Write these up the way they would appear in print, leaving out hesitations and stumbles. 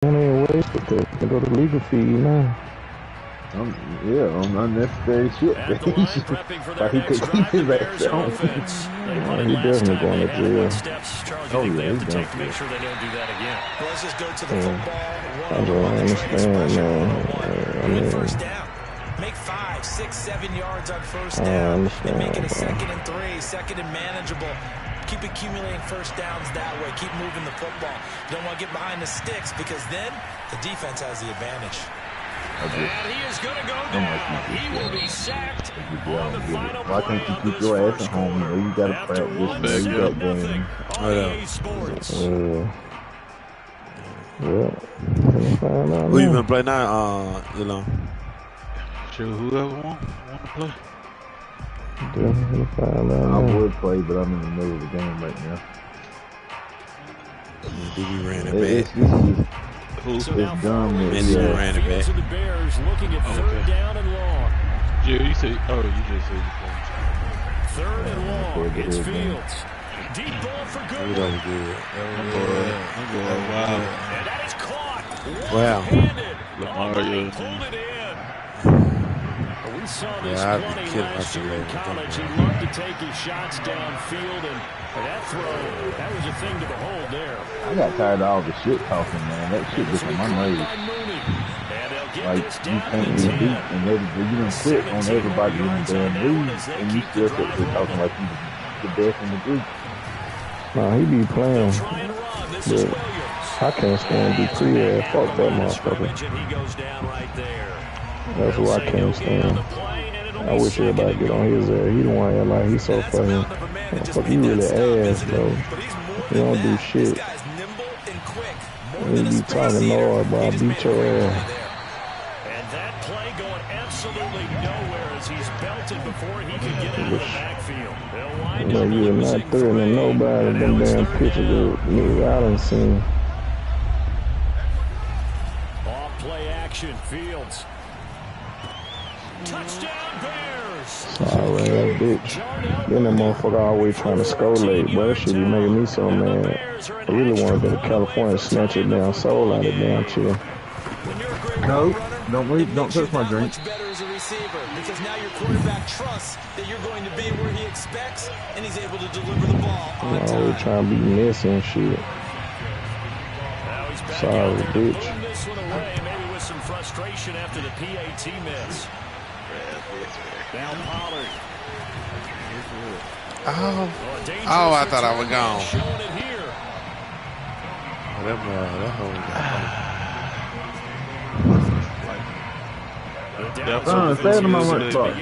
Don't even waste it. They go to legal fee now. Yeah, on unnecessary shit. At the line, prepping for their next drive, the Bears offense. They won it He last definitely time. going They to had jail. what steps, Charles, you think they have to take to make sure they don't do that again? Well, let's just go to the football. I don't understand, man. I mean, first down. Make 5, 6, 7 yards on first down. And make it a 2nd and 3, 2nd and manageable. Keep accumulating first downs that way. Keep moving the football. You don't want to get behind the sticks because then the defense has the advantage. And he is going to go down. He will be sacked on the final Why can't you keep your ass at home? You got to practice. You got game. Who you gonna play now? You know. Sure, whoever want to play. I would play, but I'm in the middle of the game right now. DB ran it back. It's dumb. Mendy ran it back. The Bears looking at 3rd down and long. Joe, you say, you just said you playing. 3rd and long. It's Fields. Deep ball for good. That was good. Wow. And that is caught. Wow. Lamar, pulled it in. We saw this plenty last year in college. He loved to take his shots downfield, and that throw, that was a thing to behold there. I got tired of all the shit talking, man. That shit gets on my nerves. Like, you can't be beat, and you done quit on everybody in the damn league, and you still sit there talking like you the best in the group. Nah, he be playing, but I can't stand Dupree. Fuck that motherfucker. That's who I can't stand. I wish everybody get on his ass. He the one that like he's so funny. Fuck, you really ass, bro. You don't do shit. You be talking Lord, bro. I beat your ass. And that play going absolutely nowhere as he's belted before he can get out of the backfield. You know, you are not threatening nobody. Them damn pictures of me I done seen. Off play action, Fields. Touchdown Bears! Sorry, that bitch. Then that motherfucker always trying to score late, bro. That shit be making me so mad. I really want to go to California and snatch it down soul out of damn chill. No, don't touch my drink. Better as a receiver because now your quarterback trusts that you're going to be where he expects and he's able to deliver the ball on time. Always trying to be missing shit. Sorry, bitch. This one away, maybe with some frustration after the PAT miss. Now Pollard. Oh, I thought I was gone. Showing it here. That whole guy. Stay in my lunch box.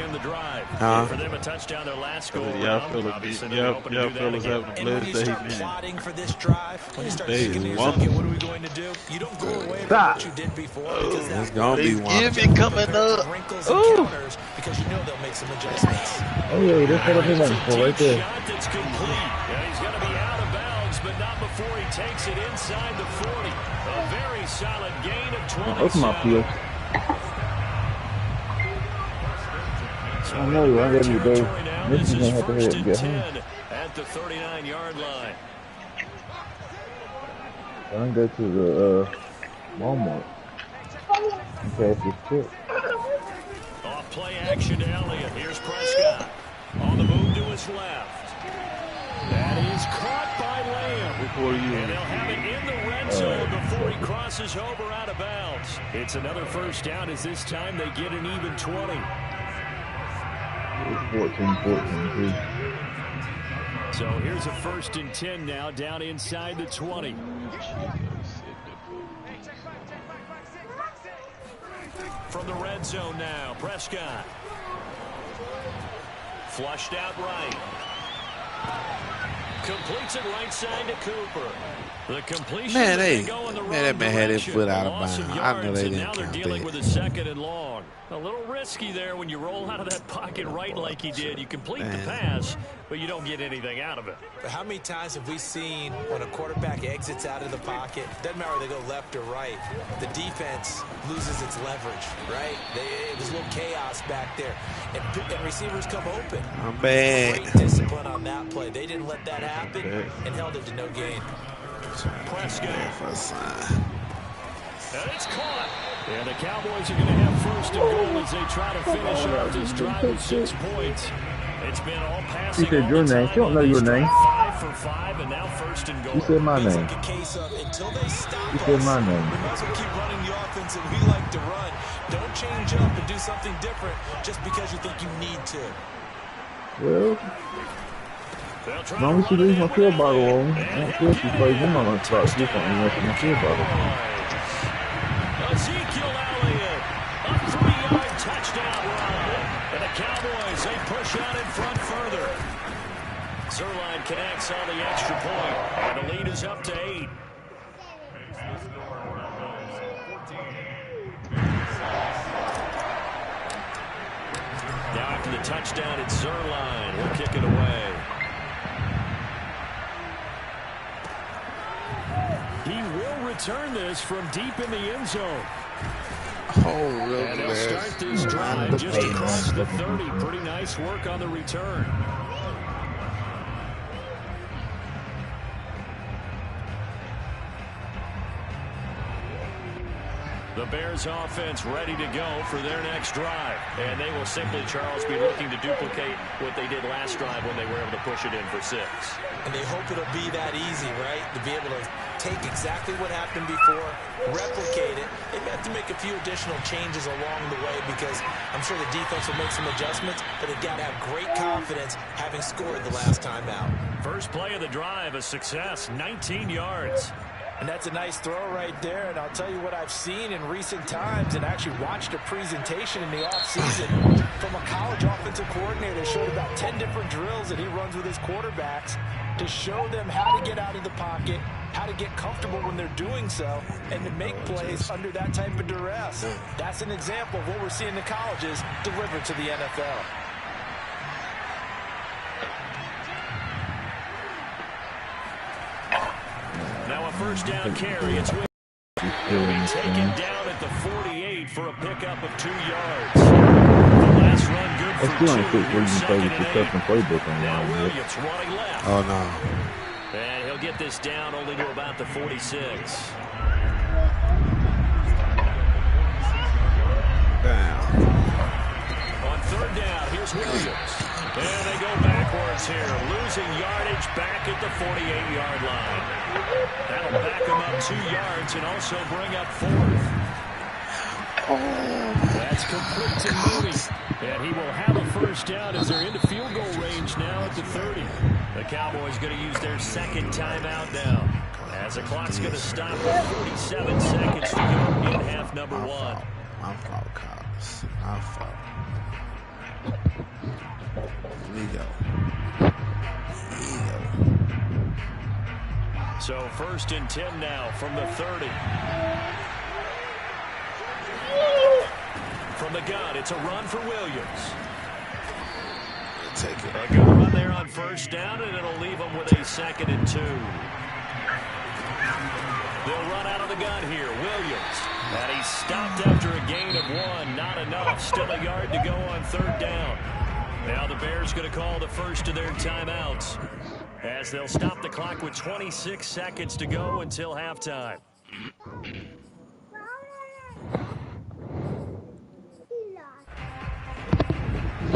For them a touchdown their last goal. Y'all fellas having a blessed day, man. Plotting for this drive, when you start thinking to yourself, okay, what are we going to do? You don't go away from what you did before because It's gonna be one. Give it coming up. Wrinkles and counters because you know they'll make some adjustments. Oh yeah, that's what I've been waiting for right there. Shot that's complete. And he's going to be out of bounds, but not before he takes it inside the 40. A very solid gain of 27. Open my peel. I know you ain't ready to go. This is gonna have to hit and get home. At the 39-yard line. I can go to the Walmart and pass this trip. Off play action to Elliott. Here's Prescott. On the move to his left. That is caught by Lamb. And they'll have it in the red zone before he crosses over out of bounds. It's another first down as this time they get an even 20. It's 14-14 too. So here's a 1st and 10 now down inside the 20. From the red zone now, Prescott. Flushed out right. Completes it right side to Cooper. The completion. Man, that man had his foot out of bounds. I know they didn't now they're count dealing that. with a 2nd and long. A little risky there when you roll out of that pocket right like he did. You complete the pass, but you don't get anything out of it. But how many times have we seen when a quarterback exits out of the pocket, doesn't matter whether they go left or right, the defense loses its leverage, right? It was a little chaos back there. And receivers come open. I'm bad. Great discipline on that play. They didn't let that happen and held it to no gain. Prescott. And it's caught. And the Cowboys are going to have first and goal as they try to finish off this drive with 6 points. It's been all passing. He said your name. She don't know your name. 5 for 5, and now first and goal. He said my name. Like a case of until they stop He said my name. we might as well keep running the offense that we like to run. Don't change up and do something different just because you think you need to. Well, as long as she leaves my pill bottle on, I don't care if she plays him on the spot. She's going to my pill bottle. Ezekiel Elliott, a 3-yard touchdown run. And the Cowboys, they push out in front further. Zerline connects on the extra point, and the lead is up to 8. Now after the touchdown, it's Zerline. We'll kick it away. He will return this from deep in the end zone. Oh, real And they'll start this drive just across the 30. Pretty nice work on the return. The Bears offense ready to go for their next drive. And they will simply, Charles, be looking to duplicate what they did last drive when they were able to push it in for 6. And they hope it'll be that easy, right? To be able to take exactly what happened before, replicate it. They may have to make a few additional changes along the way because I'm sure the defense will make some adjustments, but they've got to have great confidence having scored the last time out. First play of the drive, a success, 19 yards. And that's a nice throw right there. And I'll tell you what I've seen in recent times and actually watched a presentation in the offseason from a college offensive coordinator. Showed about 10 different drills that he runs with his quarterbacks to show them how to get out of the pocket, how to get comfortable when they're doing so, and to make plays under that type of duress. That's an example of what we're seeing in the colleges delivered to the NFL. Now a first down carry. It's Will. He'll be taken down at the 48 for a pickup of 2 yards. The last run good for 2. Here's second and 8. Now Williams running left. Oh, no. And he'll get this down only to about the 46. Damn. On third down, here's Williams. And they go backwards here, losing yardage back at the 48-yard line. That'll back them up 2 yards and also bring up 4th. That's complete to Mooney. And he will have a first down as they're into field goal range now at the 30. The Cowboys going to use their second timeout now, as the clock's going to stop with 47 seconds to go in half number 1. My fault, Cops. My fault. Here we go. So first and 10 now from the 30. From the gun, it's a run for Williams. Take it. A good run there on first down, and it'll leave them with a 2nd and 2. They'll run out of the gun here. Williams. And he's stopped after a gain of 1. Not enough. Still a yard to go on third down. Now the Bears going to call the first of their timeouts, as they'll stop the clock with 26 seconds to go until halftime.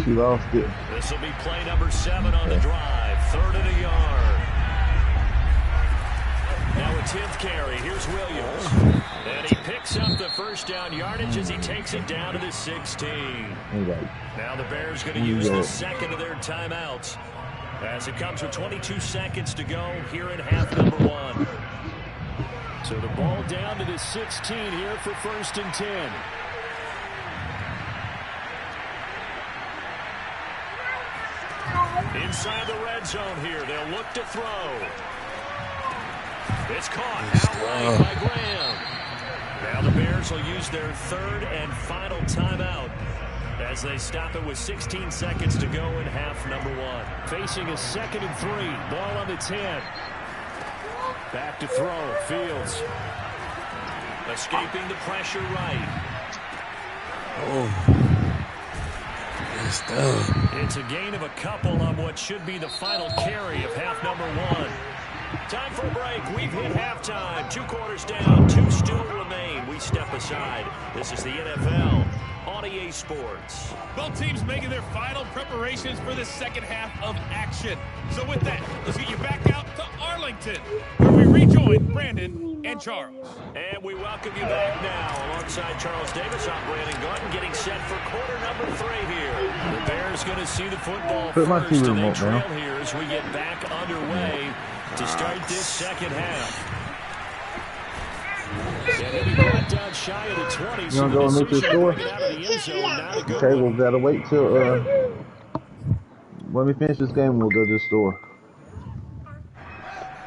She lost it. This will be play number 7 on the drive. 3rd and a yard. Now a 10th carry. Here's Williams. And he picks up the first down yardage as he takes it down to the 16. Now the Bears going to use the second of their timeouts, as it comes with 22 seconds to go here in half number 1. So the ball down to the 16 here for first and 10. Inside the red zone here, they'll look to throw. It's caught outright by Graham. Now the Bears will use their 3rd and final timeout, as they stop it with 16 seconds to go in half number 1. Facing a 2nd and 3. Ball on the 10. Back to throw. Fields. Escaping the pressure right. Oh. It's a gain of a couple on what should be the final carry of half number 1. Time for a break. We've hit halftime. 2 quarters down. 2 still remain. We please step aside. This is the NFL on EA Sports. Both teams making their final preparations for the second half of action. So with that, let's get you back out to Arlington, where we rejoin Brandon and Charles. And we welcome you back now. Alongside Charles Davis, I'm Brandon Gordon, getting set for quarter number 3 here. The Bears going to see the football first, and they trail here as we get back underway to start this second half. And he'll be brought down shy of the 20. You want to go and make this score? Okay, we'll gotta wait till when we finish this game, we'll go to the store.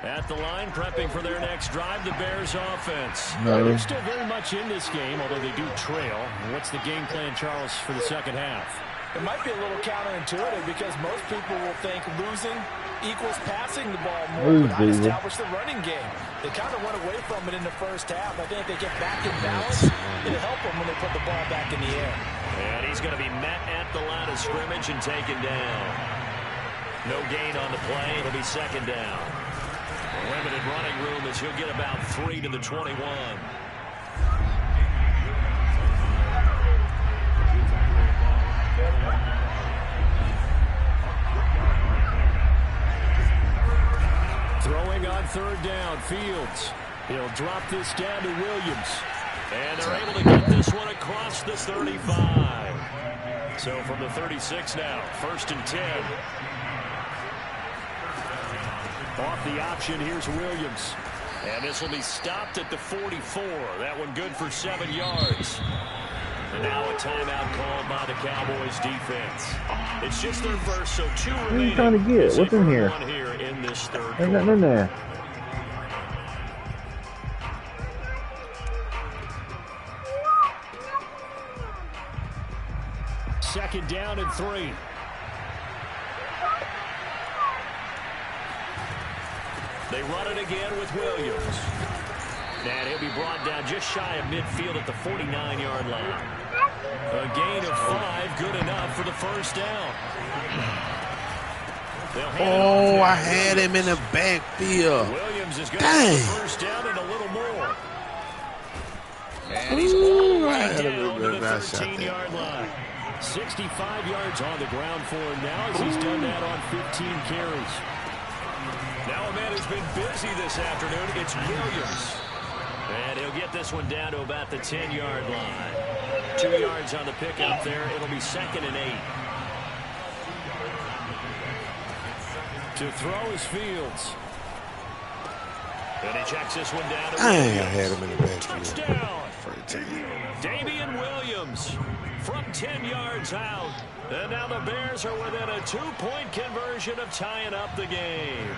At the line, prepping for their next drive, the Bears offense. No. They're still very much in this game, although they do trail. What's the game plan, Charles, for the second half? It might be a little counterintuitive because most people will think losing equals passing the ball more, but not establish the running game. They kind of went away from it in the first half. I think they get back in balance. It'll help them when they put the ball back in the air. And he's going to be met at the line of scrimmage and taken down. No gain on the play. It'll be second down. Limited running room as he'll get about 3 to the 21. Throwing on third down, Fields. He'll drop this down to Williams. And they're able to get this one across the 35. So from the 36 now, 1st and 10. Off the option, here's Williams. And this will be stopped at the 44. That one good for 7 yards. And now a timeout called by the Cowboys defense. It's just their first, so 2 remaining. What are you trying to get? What's in here? In this third There's nothing in there. Second down and 3. They run it again with Williams. And he'll be brought down just shy of midfield at the 49-yard line. A gain of 5, good enough for the first down. Oh, I had him in the backfield. Williams is going to get the first down and a little more. And he's all the way down to the 13-yard line. 65 yards on the ground for him now as he's done that on 15 carries. Now a man who's been busy this afternoon, it's Williams. And he'll get this one down to about the 10-yard line. 2 yards on the pickup there. It'll be 2nd and 8. To throw is Fields. And he checks this one down to Williams. I had him in the backfield. Touchdown. Damian Williams from 10 yards out. And now the Bears are within a 2-point conversion of tying up the game.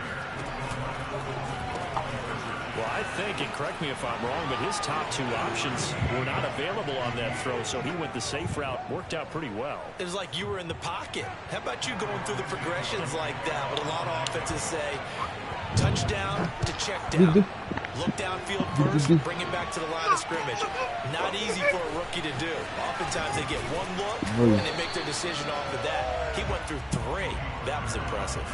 Well, I think, and correct me if I'm wrong, but his top 2 options were not available on that throw, so he went the safe route. Worked out pretty well. It was like you were in the pocket. How about you going through the progressions like that? But a lot of offenses say touchdown to check down. Look downfield first, bring it back to the line of scrimmage. Not easy for a rookie to do. Oftentimes they get one look, and they make their decision off of that. He went through 3. That was impressive.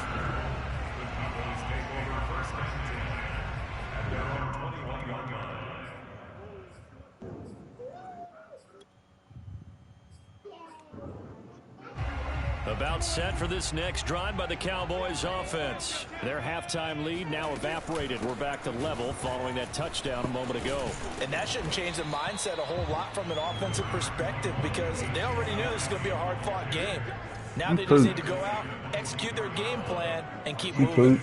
About set for this next drive by the Cowboys offense. Their halftime lead now evaporated. We're back to level following that touchdown a moment ago. And that shouldn't change the mindset a whole lot from an offensive perspective because they already knew this was going to be a hard-fought game. Now they just need to go out, execute their game plan, and keep moving.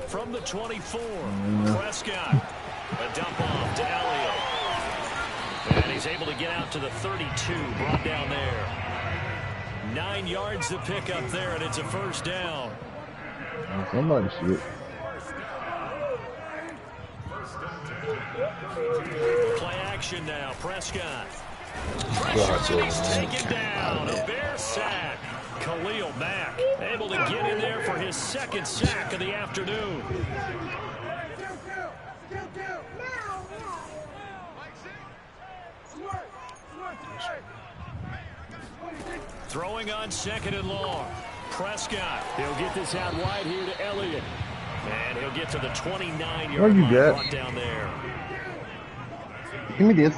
From the 24, Prescott. A dump off to Elliott. And he's able to get out to the 32, brought down there. 9 yards to pick up there, and it's a first down. Somebody shoot. Play action now, Prescott. Pressure, he's taken down. A Bear sack. Khalil Mack able to get in there for his 2nd sack of the afternoon. Throwing on 2nd and long. Prescott. He'll get this out wide here to Elliott. And he'll get to the 29-yard What you line, got? brought down there. Give me this.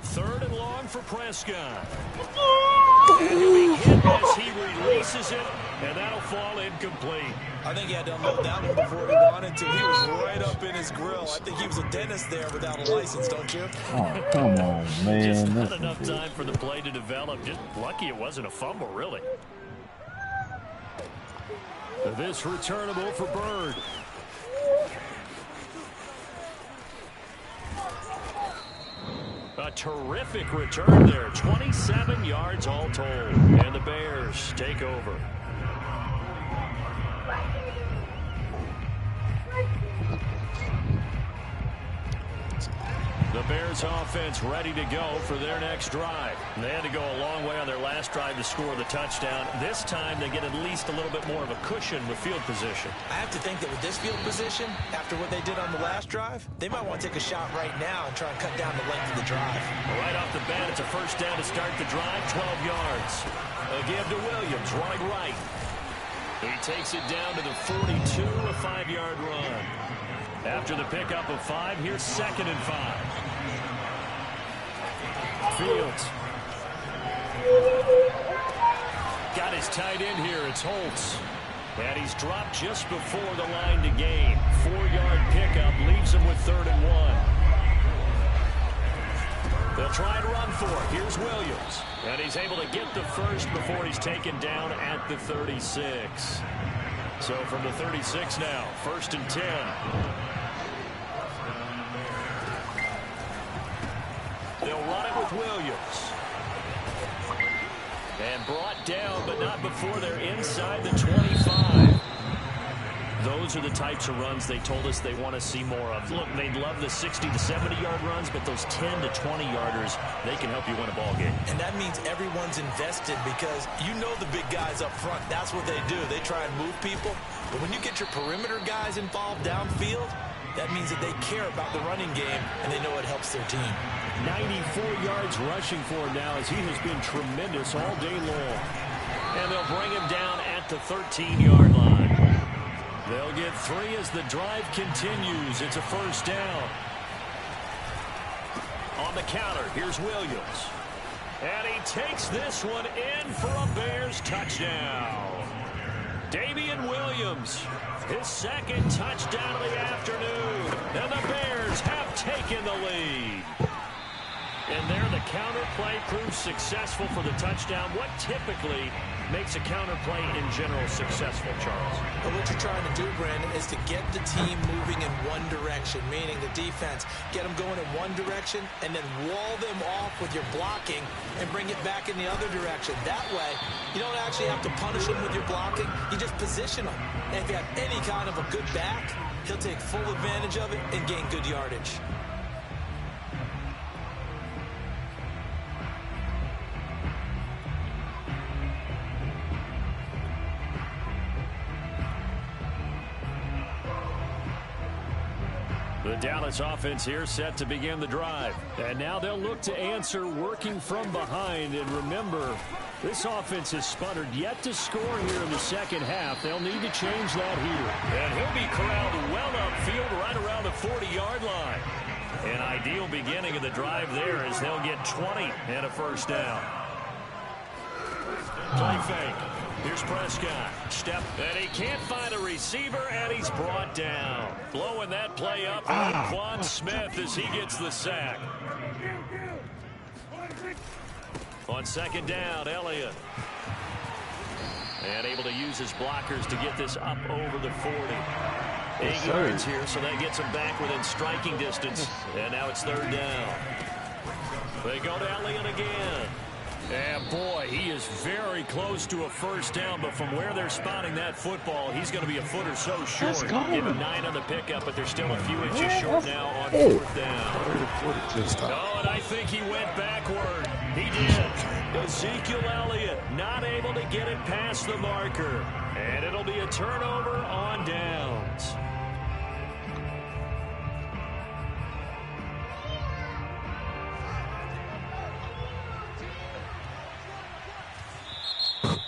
Third and long for Prescott. And he'll be hit as he releases it, and that'll fall incomplete. I think he had to unload that one before he wanted to. He was right up in his grill. I think he was a dentist there without a license, don't you? Oh, come on, man. Just not enough time for the play to develop. Just lucky it wasn't a fumble, really. This returnable for Bird. A terrific return there. 27 yards all told. And the Bears take over. The Bears offense ready to go for their next drive. They had to go a long way on their last drive to score the touchdown. This time they get at least a little bit more of a cushion with field position. I have to think that with this field position, after what they did on the last drive, they might want to take a shot right now and try and cut down the length of the drive. Right off the bat, it's a first down to start the drive, 12 yards. A give to Williams, running right. He takes it down to the 42, a 5-yard run. After the pickup of 5, here's 2nd and 5. Fields. Got his tight end here. It's Holtz. And he's dropped just before the line to gain. 4-yard pickup leaves him with 3rd and 1. They'll try and run for it. Here's Williams. And he's able to get the first before he's taken down at the 36. So from the 36 now, 1st and 10. They'll run it with Williams. And brought down, but not before they're inside the 25. Those are the types of runs they told us they want to see more of. Look, they'd love the 60 to 70-yard runs, but those 10 to 20-yarders, they can help you win a ball game. And that means everyone's invested because you know the big guys up front. That's what they do. They try and move people. But when you get your perimeter guys involved downfield, that means that they care about the running game, and they know it helps their team. 94 yards rushing for him now as he has been tremendous all day long. And they'll bring him down at the 13-yard line. They'll get 3 as the drive continues. It's a first down. On the counter, here's Williams. And he takes this one in for a Bears touchdown. Damian Williams, his 2nd touchdown of the afternoon. And the Bears have taken the lead. And there the counter play proves successful for the touchdown. What typically makes a counter play in general successful, Charles? Well, what you're trying to do, Brandon, is to get the team moving in one direction, meaning the defense, get them going in one direction and then wall them off with your blocking and bring it back in the other direction. That way, you don't actually have to punish them with your blocking. You just position them. And if you have any kind of a good back, he'll take full advantage of it and gain good yardage. The Dallas offense here set to begin the drive. And now they'll look to answer working from behind. And remember, this offense has sputtered yet to score here in the second half. They'll need to change that here. And he'll be corralled well upfield right around the 40-yard line. An ideal beginning of the drive there as they'll get 20 and a first down. Play fake. Here's Prescott. Step, and he can't find a receiver, and he's brought down. Blowing that play up with Quan Smith as he gets the sack. On 2nd down, Elliott. And able to use his blockers to get this up over the 40. 8 yards here, so that gets him back within striking distance. And now it's 3rd down. They go to Elliott again. And boy, he is very close to a first down, but from where they're spotting that football, he's going to be a foot or so short. Give him 9 on the pickup, but they're still a few inches short now on 4th down. Oh, and I think he went backward. He did. Ezekiel Elliott not able to get it past the marker. And it'll be a turnover on downs.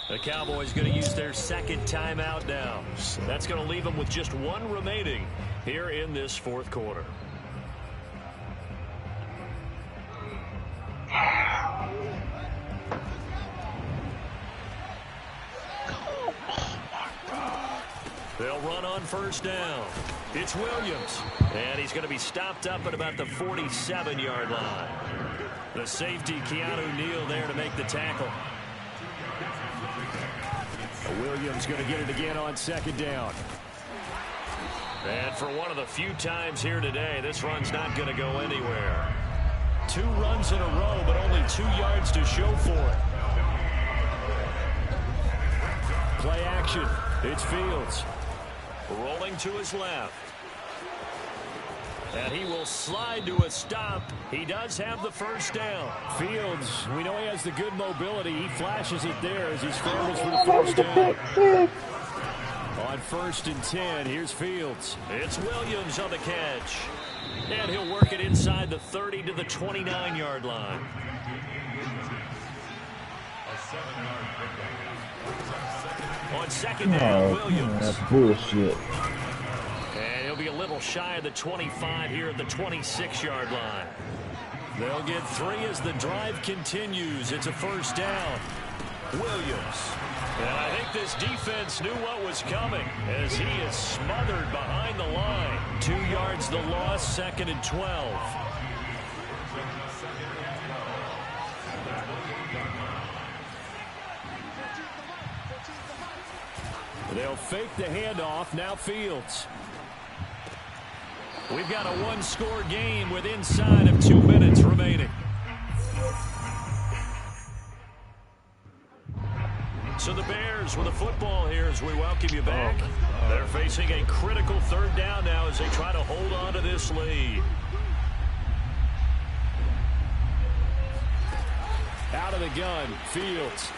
The Cowboys going to use their second timeout now. That's going to leave them with just one remaining here in this fourth quarter. They'll run on first down. It's Williams. And he's going to be stopped up at about the 47-yard line. The safety, Keanu Neal, there to make the tackle. Williams going to get it again on second down. And for one of the few times here today, this run's not going to go anywhere. 2 runs in a row, but only 2 yards to show for it. Play action. It's Fields. Rolling to his left. And he will slide to a stop. He does have the first down. Fields, we know he has the good mobility. He flashes it there as he scrambles for the first down. On 1st and 10, here's Fields. It's Williams on the catch. And he'll work it inside the 30 to the 29-yard line. On second down, Williams. That's bullshit. And he'll be a little shy of the 25 here at the 26-yard line. They'll get 3 as the drive continues. It's a first down. Williams. And I think this defense knew what was coming as he is smothered behind the line. 2 yards the loss, 2nd and 12. They'll fake the handoff. Now Fields. We've got a one-score game with inside of 2 minutes remaining. So the Bears with a football here as we welcome you back. They're facing a critical third down now as they try to hold on to this lead. Out of the gun, Fields.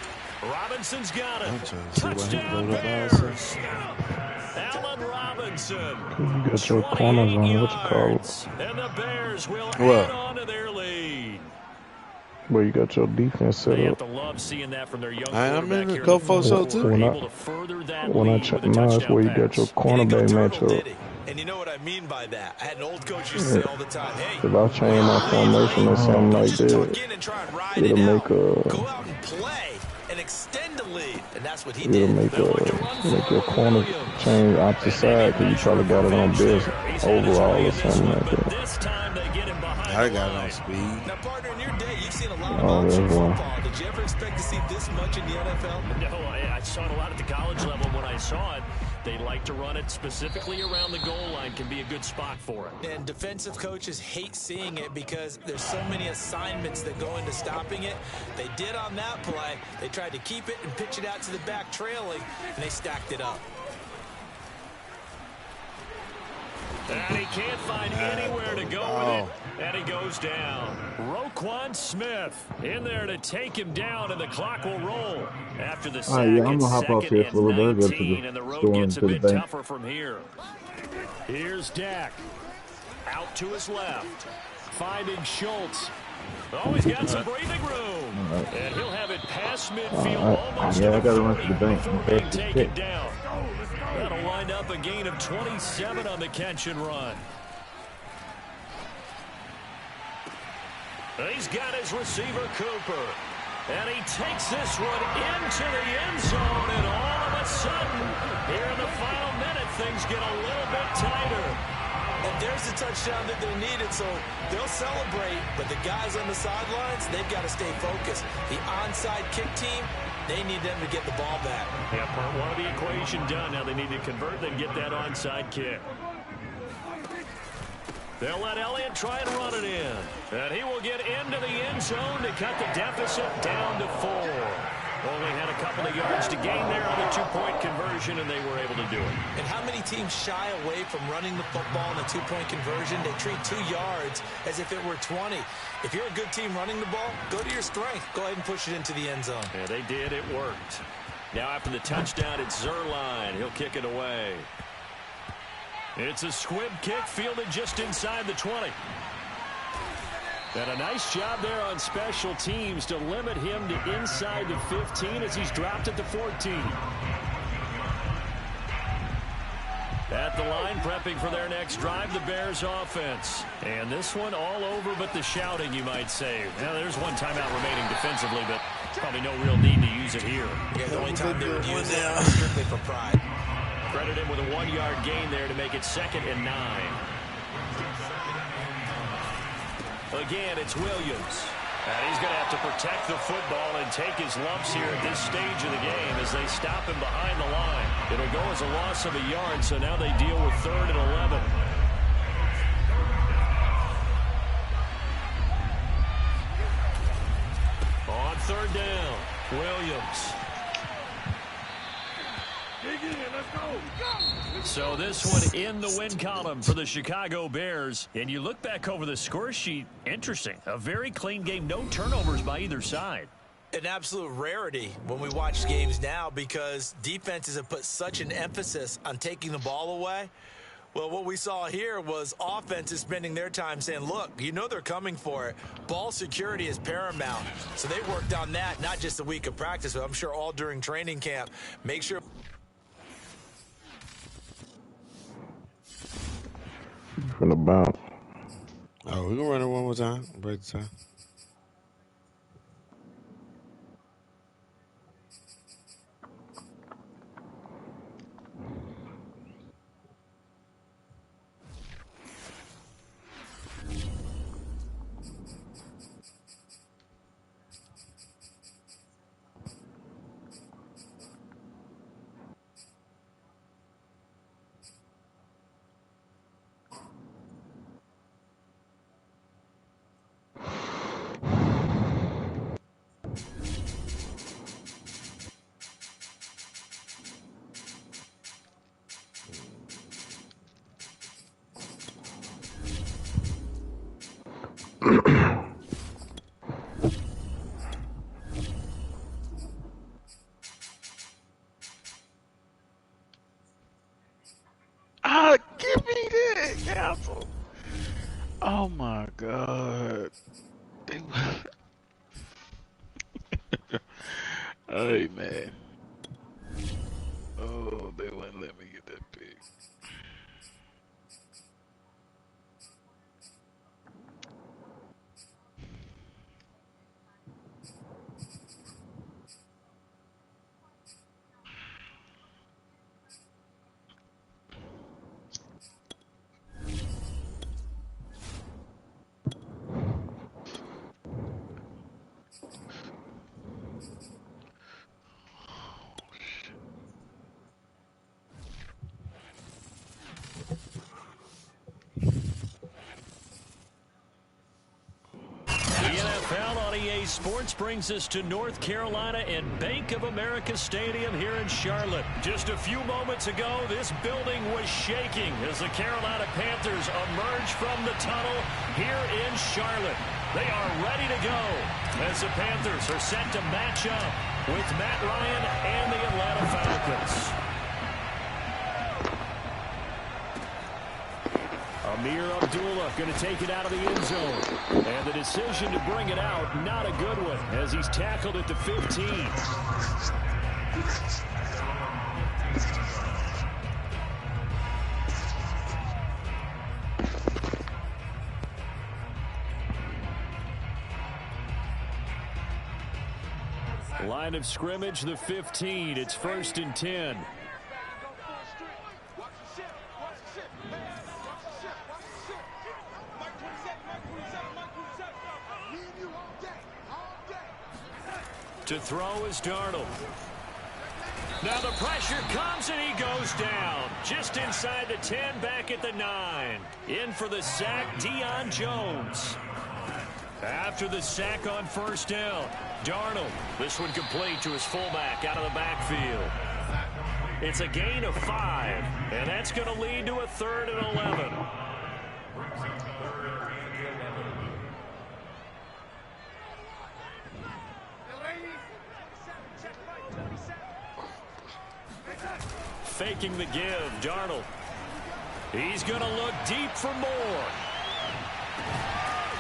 Robinson's got it. Touchdown, Bears. Allen Robinson. You got your corners on, what you call it? And the Bears will add on to their lead. Where you got your defense set They have up. to love seeing that from their young I'm in quarterback the here. go for so too. When I check mine, that's where you got your cornerback matchup. And you know what I mean by that. I had an old coach used to say all the time, hey, if I change my formation or something like that, it'll make go out and play and extend the lead. And that's what he did. it'll make your corner change opposite side because you probably got it on best overall or something like that. This time they get him behind I got it on speed. Now, partner, in your day, you've seen a lot of option football. Did you ever expect to see this much in the NFL? No, I saw it a lot at the college level. When I saw it, they like to run it specifically around the goal line. Can be a good spot for it. And defensive coaches hate seeing it because there's so many assignments that go into stopping it. They did on that play. They tried to keep it and pitch it out to the back trailing, and they stacked it up. And he can't find anywhere to go with it. And he goes down. Roquan Smith in there to take him down, and the clock will roll. After the sack, I'm gonna hop off here it's for a little bit. 19, and the road gets a bit tougher from here. Here's Dak. Out to his left. Finding Schultz. Oh, he's got some breathing room. And he'll have it past midfield almost. Yeah, I got to run to the bank. And take it down. That'll wind up a gain of 27 on the catch and run. He's got his receiver, Cooper. And he takes this one into the end zone. And all of a sudden, here in the final minute, things get a little bit tighter. And there's the touchdown that they needed, so they'll celebrate. But the guys on the sidelines, they've got to stay focused. The onside kick team, they need them to get the ball back. Yeah, part one of the equation done. Now they need to convert, then get that onside kick. They'll let Elliott try and run it in. And he will get into the end zone to cut the deficit down to 4. Only had a couple of yards to gain there on the two-point conversion, and they were able to do it. And how many teams shy away from running the football in a two-point conversion? They treat 2 yards as if it were 20. If you're a good team running the ball, go to your strength. Go ahead and push it into the end zone. Yeah, they did. It worked. Now after the touchdown, it's Zuerlein. He'll kick it away. It's a squib kick fielded just inside the 20. And a nice job there on special teams to limit him to inside the 15 as he's dropped at the 14. At the line, prepping for their next drive, the Bears offense. And this one all over but the shouting, you might say. Now, there's one timeout remaining defensively, but probably no real need to use it here. Yeah, the only time they would use it is strictly for pride. Credit him with a 1-yard gain there to make it 2nd and 9. Again, it's Williams. And he's going to have to protect the football and take his lumps here at this stage of the game as they stop him behind the line. It'll go as a loss of a yard, so now they deal with 3rd and 11. On 3rd down, Williams. So this one in the win column for the Chicago Bears. And you look back over the score sheet, interesting. A very clean game, no turnovers by either side. An absolute rarity when we watch games now because defenses have put such an emphasis on taking the ball away. Well, what we saw here was offenses spending their time saying, look, you know they're coming for it. Ball security is paramount. So they worked on that, not just a week of practice, but I'm sure all during training camp. Make sure... From the bounce. Oh, we're going to run it one more time. Break the time. Give me that, cancel. Oh my God. Hey man. Oh, they wouldn't let me get that pick. Sports brings us to North Carolina and Bank of America Stadium here in Charlotte. Just a few moments ago, this building was shaking as the Carolina Panthers emerge from the tunnel here in Charlotte. They are ready to go as the Panthers are set to match up with Matt Ryan and the Atlanta Falcons. Amir Abdullah going to take it out of the end zone. And the decision to bring it out, not a good one, as he's tackled at the 15. Line of scrimmage, the 15. It's 1st and 10. To throw is Darnold. Now the pressure comes and he goes down. Just inside the 10, back at the 9. In for the sack, Deion Jones. After the sack on 1st down, Darnold. This one complete to his fullback out of the backfield. It's a gain of 5, and that's going to lead to a 3rd and 11. Faking the give, Darnold. He's going to look deep for more.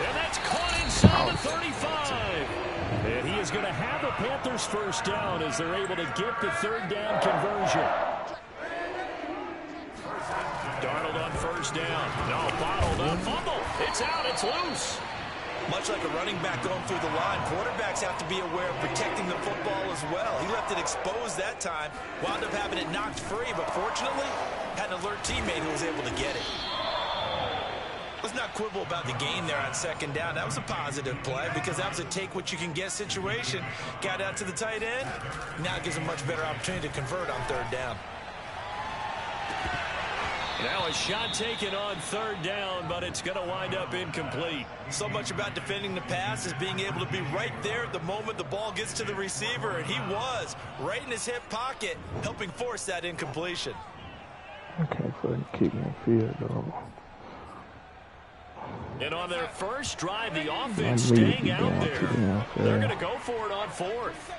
And that's caught 35. And he is going to have a Panthers first down as they're able to get the third down conversion. Darnold on first down. No, bottled up. Fumble. It's out. It's loose. Much like a running back going through the line, quarterbacks have to be aware of protecting the football as well. He left it exposed that time, wound up having it knocked free, but fortunately, had an alert teammate who was able to get it. Let's not quibble about the gain there on second down. That was a positive play because that was a take-what-you-can-get situation. Got out to the tight end. Now it gives him a much better opportunity to convert on third down. Now a shot taken on third down, but it's going to wind up incomplete. So much about defending the pass is being able to be right there at the moment the ball gets to the receiver, and he was right in his hip pocket, helping force that incompletion. I can't fucking kick my field, though. And on their first drive, the offense staying out there. They're going to go for it on fourth.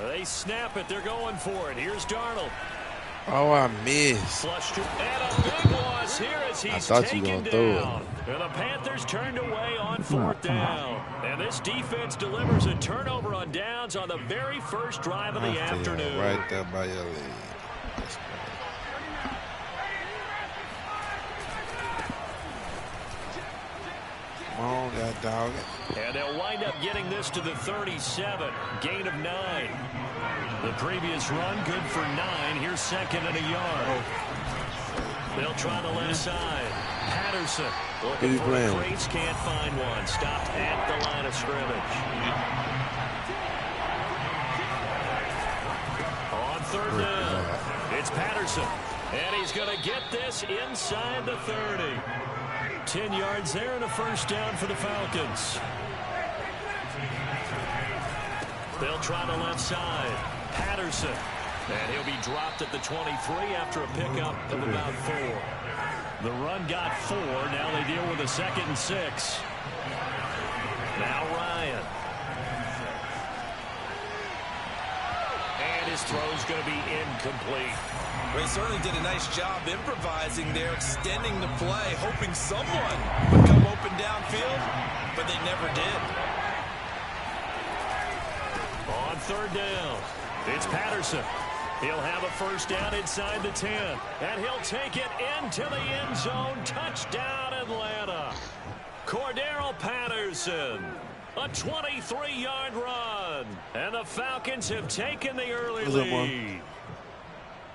They snap it. They're going for it. Here's Darnold. Oh, I missed. Flushed and a big loss here as he's taken down. And the Panthers turned away on fourth down. And this defense delivers a turnover on downs on the very first drive of the afternoon. Right there by your leg. Come on, God dog it. And they'll wind up getting this to the 37. Gain of 9. The previous run, good for 9. Here's second and a yard. They'll try the left side. Patterson looking for the crease, can't find one. Stopped at the line of scrimmage. On third down, it's Patterson. And he's going to get this inside the 30. 10 yards there and a first down for the Falcons. They'll try the left side. Patterson. And he'll be dropped at the 23 after a pickup of about 4. The run got 4. Now they deal with a 2nd and 6. Now Ryan. And his throw's going to be incomplete. Well, he certainly did a nice job improvising there, extending the play, hoping someone would come open downfield, but they never did. On third down, it's Patterson. He'll have a first down inside the 10, and he'll take it into the end zone. Touchdown, Atlanta. Cordero Patterson. A 23-yard run, and the Falcons have taken the early lead.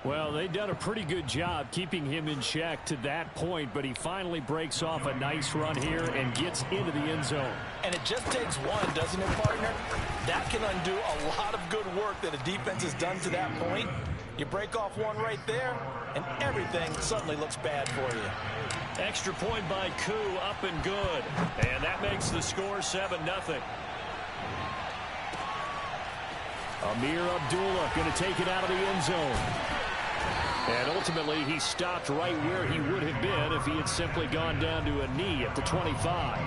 Well, they've done a pretty good job keeping him in check to that point, but he finally breaks off a nice run here and gets into the end zone. And it just takes one, doesn't it, partner? That can undo a lot of good work that a defense has done to that point. You break off one right there, and everything suddenly looks bad for you. Extra point by Koo, up and good. And that makes the score 7-0. Amir Abdullah going to take it out of the end zone. And ultimately, he stopped right where he would have been if he had simply gone down to a knee at the 25.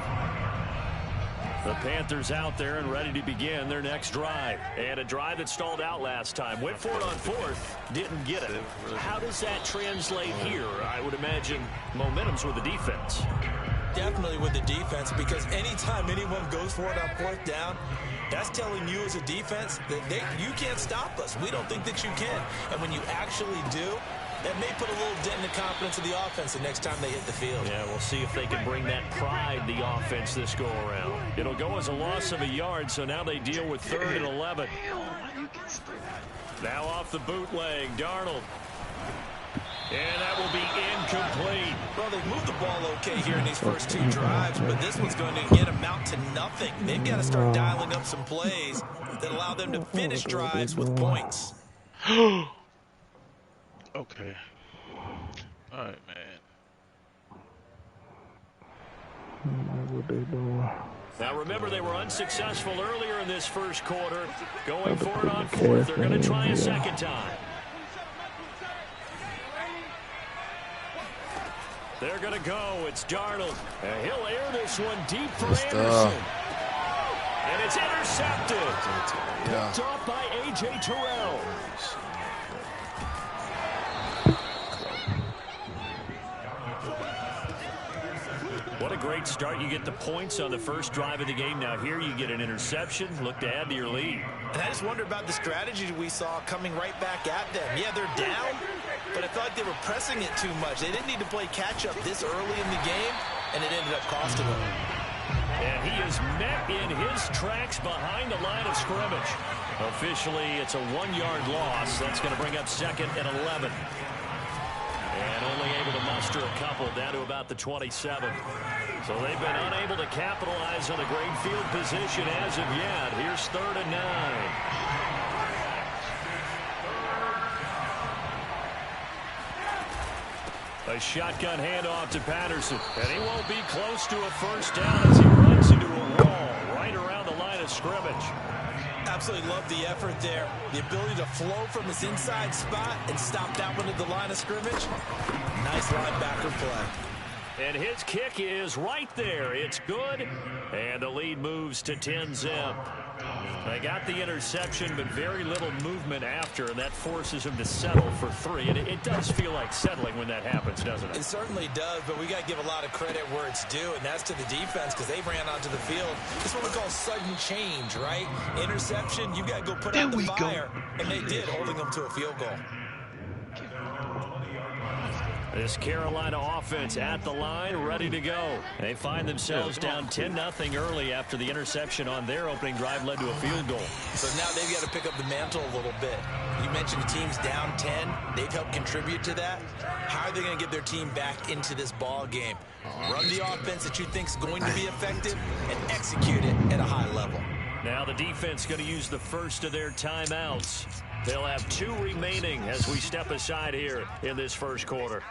The Panthers out there and ready to begin their next drive. And a drive that stalled out last time. Went for it on fourth. Didn't get it. How does that translate here? I would imagine momentum's with the defense. Definitely with the defense, because anytime anyone goes for it on fourth down, that's telling you as a defense that you can't stop us. We don't think that you can. And when you actually do, that may put a little dent in the confidence of the offense the next time they hit the field. Yeah, we'll see if they can bring that pride, the offense, this go-around. It'll go as a loss of a yard, so now they deal with 3rd and 11. Now off the bootleg, Darnold. And that will be incomplete. Well, they've moved the ball okay here in these first 2 drives, but this one's going to get them out to nothing. They've got to start dialing up some plays that allow them to finish drives with points. Okay. All right, man. What they doing? Now, remember, they were unsuccessful earlier in this first quarter. Going for it on fourth. They're going to try a second time. They're going to go. It's Darnold. And he'll air this one deep for Anderson. And it's intercepted. Picked off by A.J. Terrell. great start. You get the points on the first drive of the game. Now here you get an interception. Look to add to your lead. And I just wonder about the strategy we saw coming right back at them. Yeah, they're down, but I felt like they were pressing it too much. They didn't need to play catch-up this early in the game, and it ended up costing them. And he is met in his tracks behind the line of scrimmage. Officially, it's a 1-yard loss. That's going to bring up 2nd and 11. And only able to muster a couple down to about the 27. So they've been unable to capitalize on the great field position as of yet. Here's 3rd and 9. A shotgun handoff to Patterson. And he won't be close to a first down as he runs into a wall right around the line of scrimmage. Absolutely love the effort there. The ability to flow from his inside spot and stop that one at the line of scrimmage. Nice linebacker play. And his kick is right there. It's good. And the lead moves to 10-zip. They got the interception, but very little movement after, and that forces him to settle for 3. And it does feel like settling when that happens, doesn't it? It certainly does, but we got to give a lot of credit where it's due, and that's to the defense because they ran onto the field. This is what we call sudden change, right? Interception, you got to go put out the fire, and they did, holding them to a field goal. This Carolina offense at the line, ready to go. They find themselves down 10-0 early after the interception on their opening drive led to a field goal. So now they've got to pick up the mantle a little bit. You mentioned the team's down 10. They've helped contribute to that. How are they going to get their team back into this ball game? Run the offense that you think is going to be effective and execute it at a high level. Now the defense going to use the first of their timeouts. They'll have 2 remaining as we step aside here in this first quarter.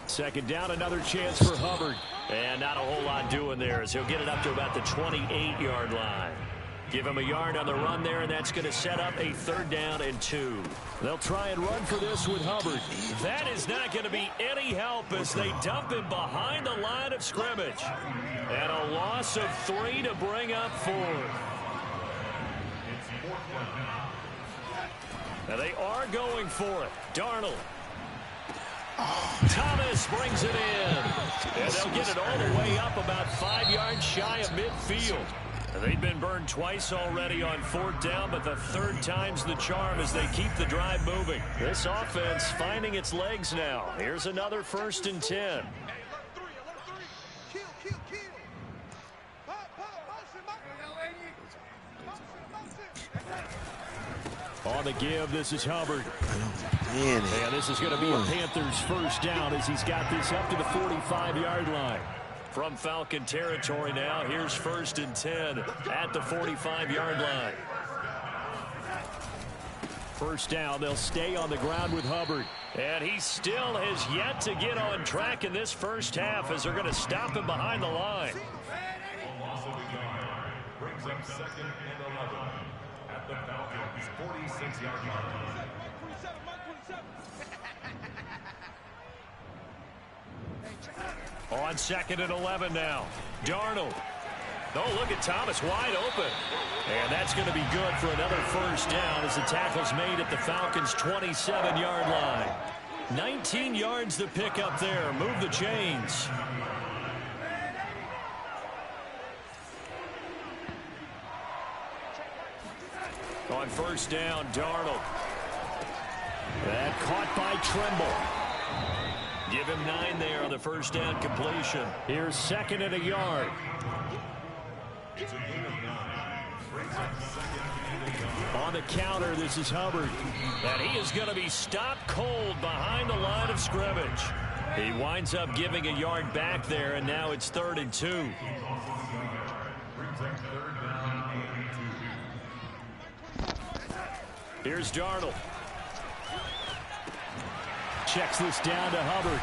2nd down, another chance for Hubbard. And not a whole lot doing there as he'll get it up to about the 28-yard line. Give him a yard on the run there, and that's going to set up a 3rd down and 2. They'll try and run for this with Hubbard. That is not going to be any help as they dump him behind the line of scrimmage. And a loss of 3 to bring up 4th. Now they are going for it. Darnold. Thomas brings it in. And they'll get it all the way up about 5 yards shy of midfield. They've been burned twice already on 4th down, but the 3rd time's the charm as they keep the drive moving. This offense finding its legs now. Here's another 1st and 10. On the give, this is Hubbard. And this is going to be a Panthers 1st down as he's got this up to the 45-yard line. From Falcon territory now, here's 1st and 10 at the 45-yard line. 1st down, they'll stay on the ground with Hubbard. And he still has yet to get on track in this first half as they're going to stop him behind the line. Brings up 2nd and 11 at the Falcons' 46-yard line. On 2nd and 11 now. Darnold. Oh, look at Thomas wide open. And that's going to be good for another 1st down as the tackle's made at the Falcons' 27-yard line. 19 yards to pick up there. Move the chains. On 1st down, Darnold. That caught by Trimble. Give him 9 there on the 1st down completion. Here's 2nd and a yard. On the counter, this is Hubbard. And he is going to be stopped cold behind the line of scrimmage. He winds up giving a yard back there, and now it's 3rd and 2. Here's Darnold. Checks this down to Hubbard.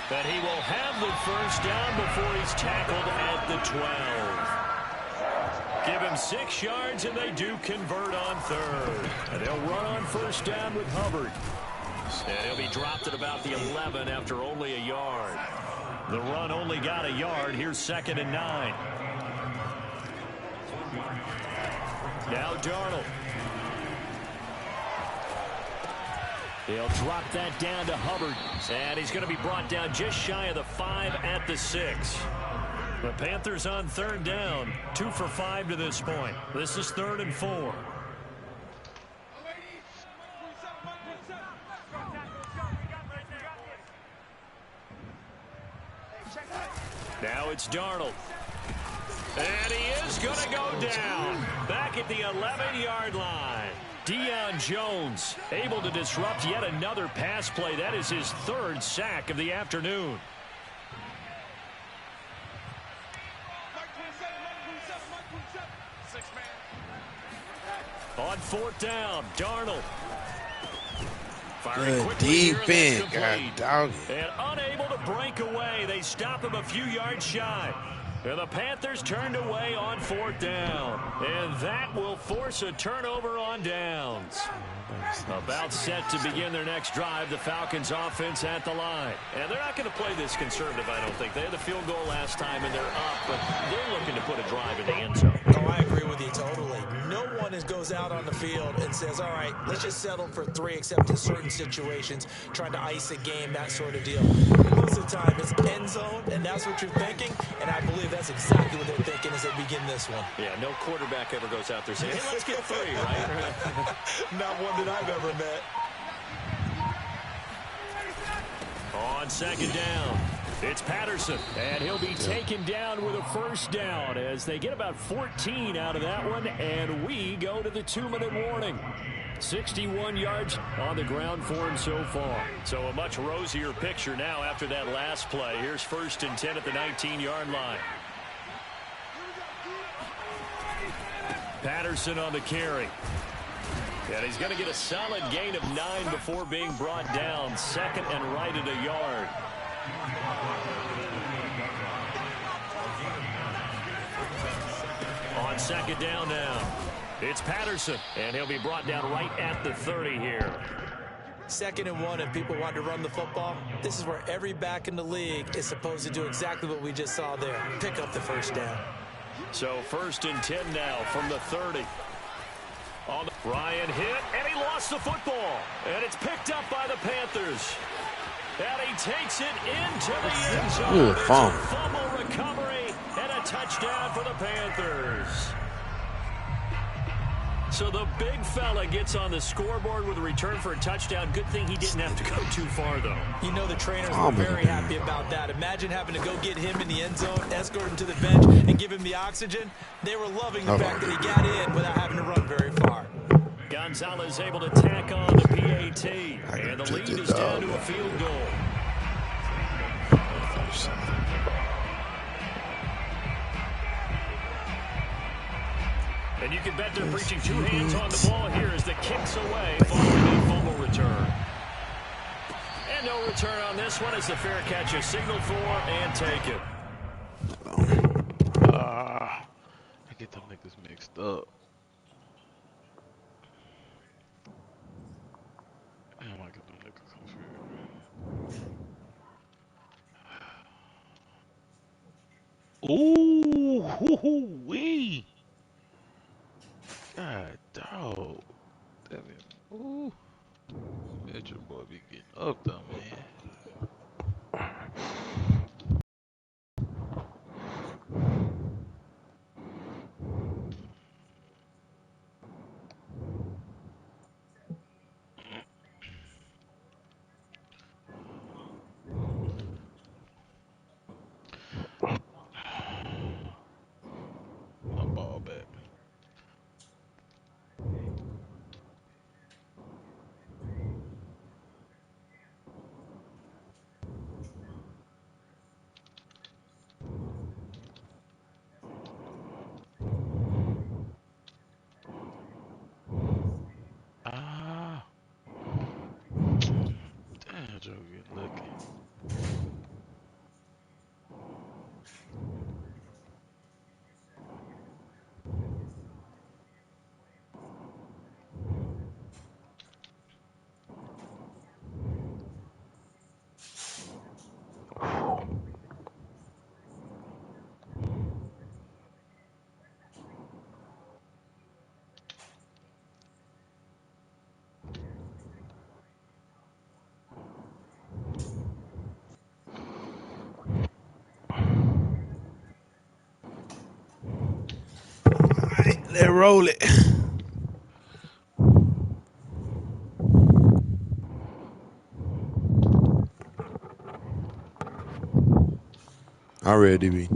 But he will have the 1st down before he's tackled at the 12. Give him 6 yards, and they do convert on 3rd. And they'll run on 1st down with Hubbard. And he'll be dropped at about the 11 after only a yard. The run only got a yard. Here's 2nd and 9. Now Darnold. He'll drop that down to Hubbard. And he's going to be brought down just shy of the 5 at the 6. The Panthers on 3rd down. 2 for 5 to this point. This is 3rd and 4. Now it's Darnold. And he is going to go down. Back at the 11-yard line. Deion Jones able to disrupt yet another pass play. That is his 3rd sack of the afternoon. On 4th down, Darnold. Good defense, God dog it. And unable to break away. They stop him a few yards shy. And the Panthers turned away on 4th down. And that will force a turnover on downs. About set to begin their next drive. The Falcons offense at the line. And they're not going to play this conservative, I don't think. They had the field goal last time and they're up, but they're looking to put a drive in the end zone. Oh, I agree with you totally. No one goes out on the field and says, all right, let's just settle for 3 except in certain situations, trying to ice a game, that sort of deal. Most of the time it's end zone, and that's what you're thinking, and I believe that's exactly what they're thinking as they begin this one. Yeah, no quarterback ever goes out there saying, hey, let's get 3, right? Not one that I've ever met. On 2nd down, it's Patterson, and he'll be taken down with a 1st down as they get about 14 out of that one, and we go to the 2-minute warning. 61 yards on the ground for him so far. So a much rosier picture now after that last play. Here's 1st and 10 at the 19-yard line. Patterson on the carry. And he's going to get a solid gain of 9 before being brought down. 2nd and right at a yard. On 2nd down now, it's Patterson, and he'll be brought down right at the 30 here. 2nd and 1, and people want to run the football. This is where every back in the league is supposed to do exactly what we just saw there. Pick up the 1st down. So 1st and 10 now from the 30. Ryan hit, and he lost the football. And it's picked up by the Panthers. And he takes it into the end zone. It's a fumble recovery and a touchdown for the Panthers. So the big fella gets on the scoreboard with a return for a touchdown. Good thing he didn't have to go too far, though. You know the trainers were very happy about that. Imagine having to go get him in the end zone, escort him to the bench, and give him the oxygen. They were loving the fact that he got in without having to run very far. Gonzalez able to tack on the PAT, and the lead is down to a field goal. And you can bet they're preaching 2 hands on the ball here as the kick's away following a fumble return. And no return on this one as the fair catch is signaled for and taken. I get them niggas mixed up. Damn, I get them niggas confused. Ooh, hoo-hoo-wee. God, dog. That is, ooh. That your boy be getting up though, man. My ball back. Let's roll it. I'm ready, DB.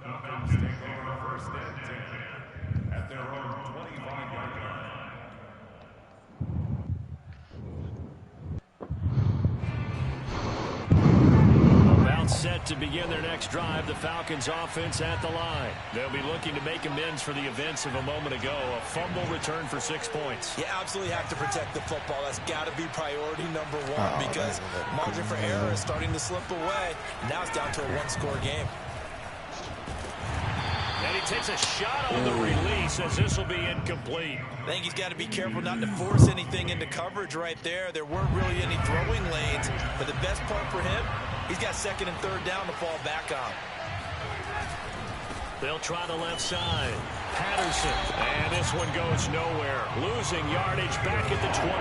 Falcons take over first and 10 at their own 25-yard line. About set to begin their next drive, the Falcons offense at the line. They'll be looking to make amends for the events of a moment ago. A fumble return for 6 points. You absolutely have to protect the football. That's got to be priority number one because margin for error is starting to slip away. Now it's down to a one-score game. And he takes a shot on the release as this will be incomplete. I think he's got to be careful not to force anything into coverage right there. There weren't really any throwing lanes, but the best part for him, he's got second and third down to fall back on. They'll try the left side. Patterson. And this one goes nowhere. Losing yardage back at the 22.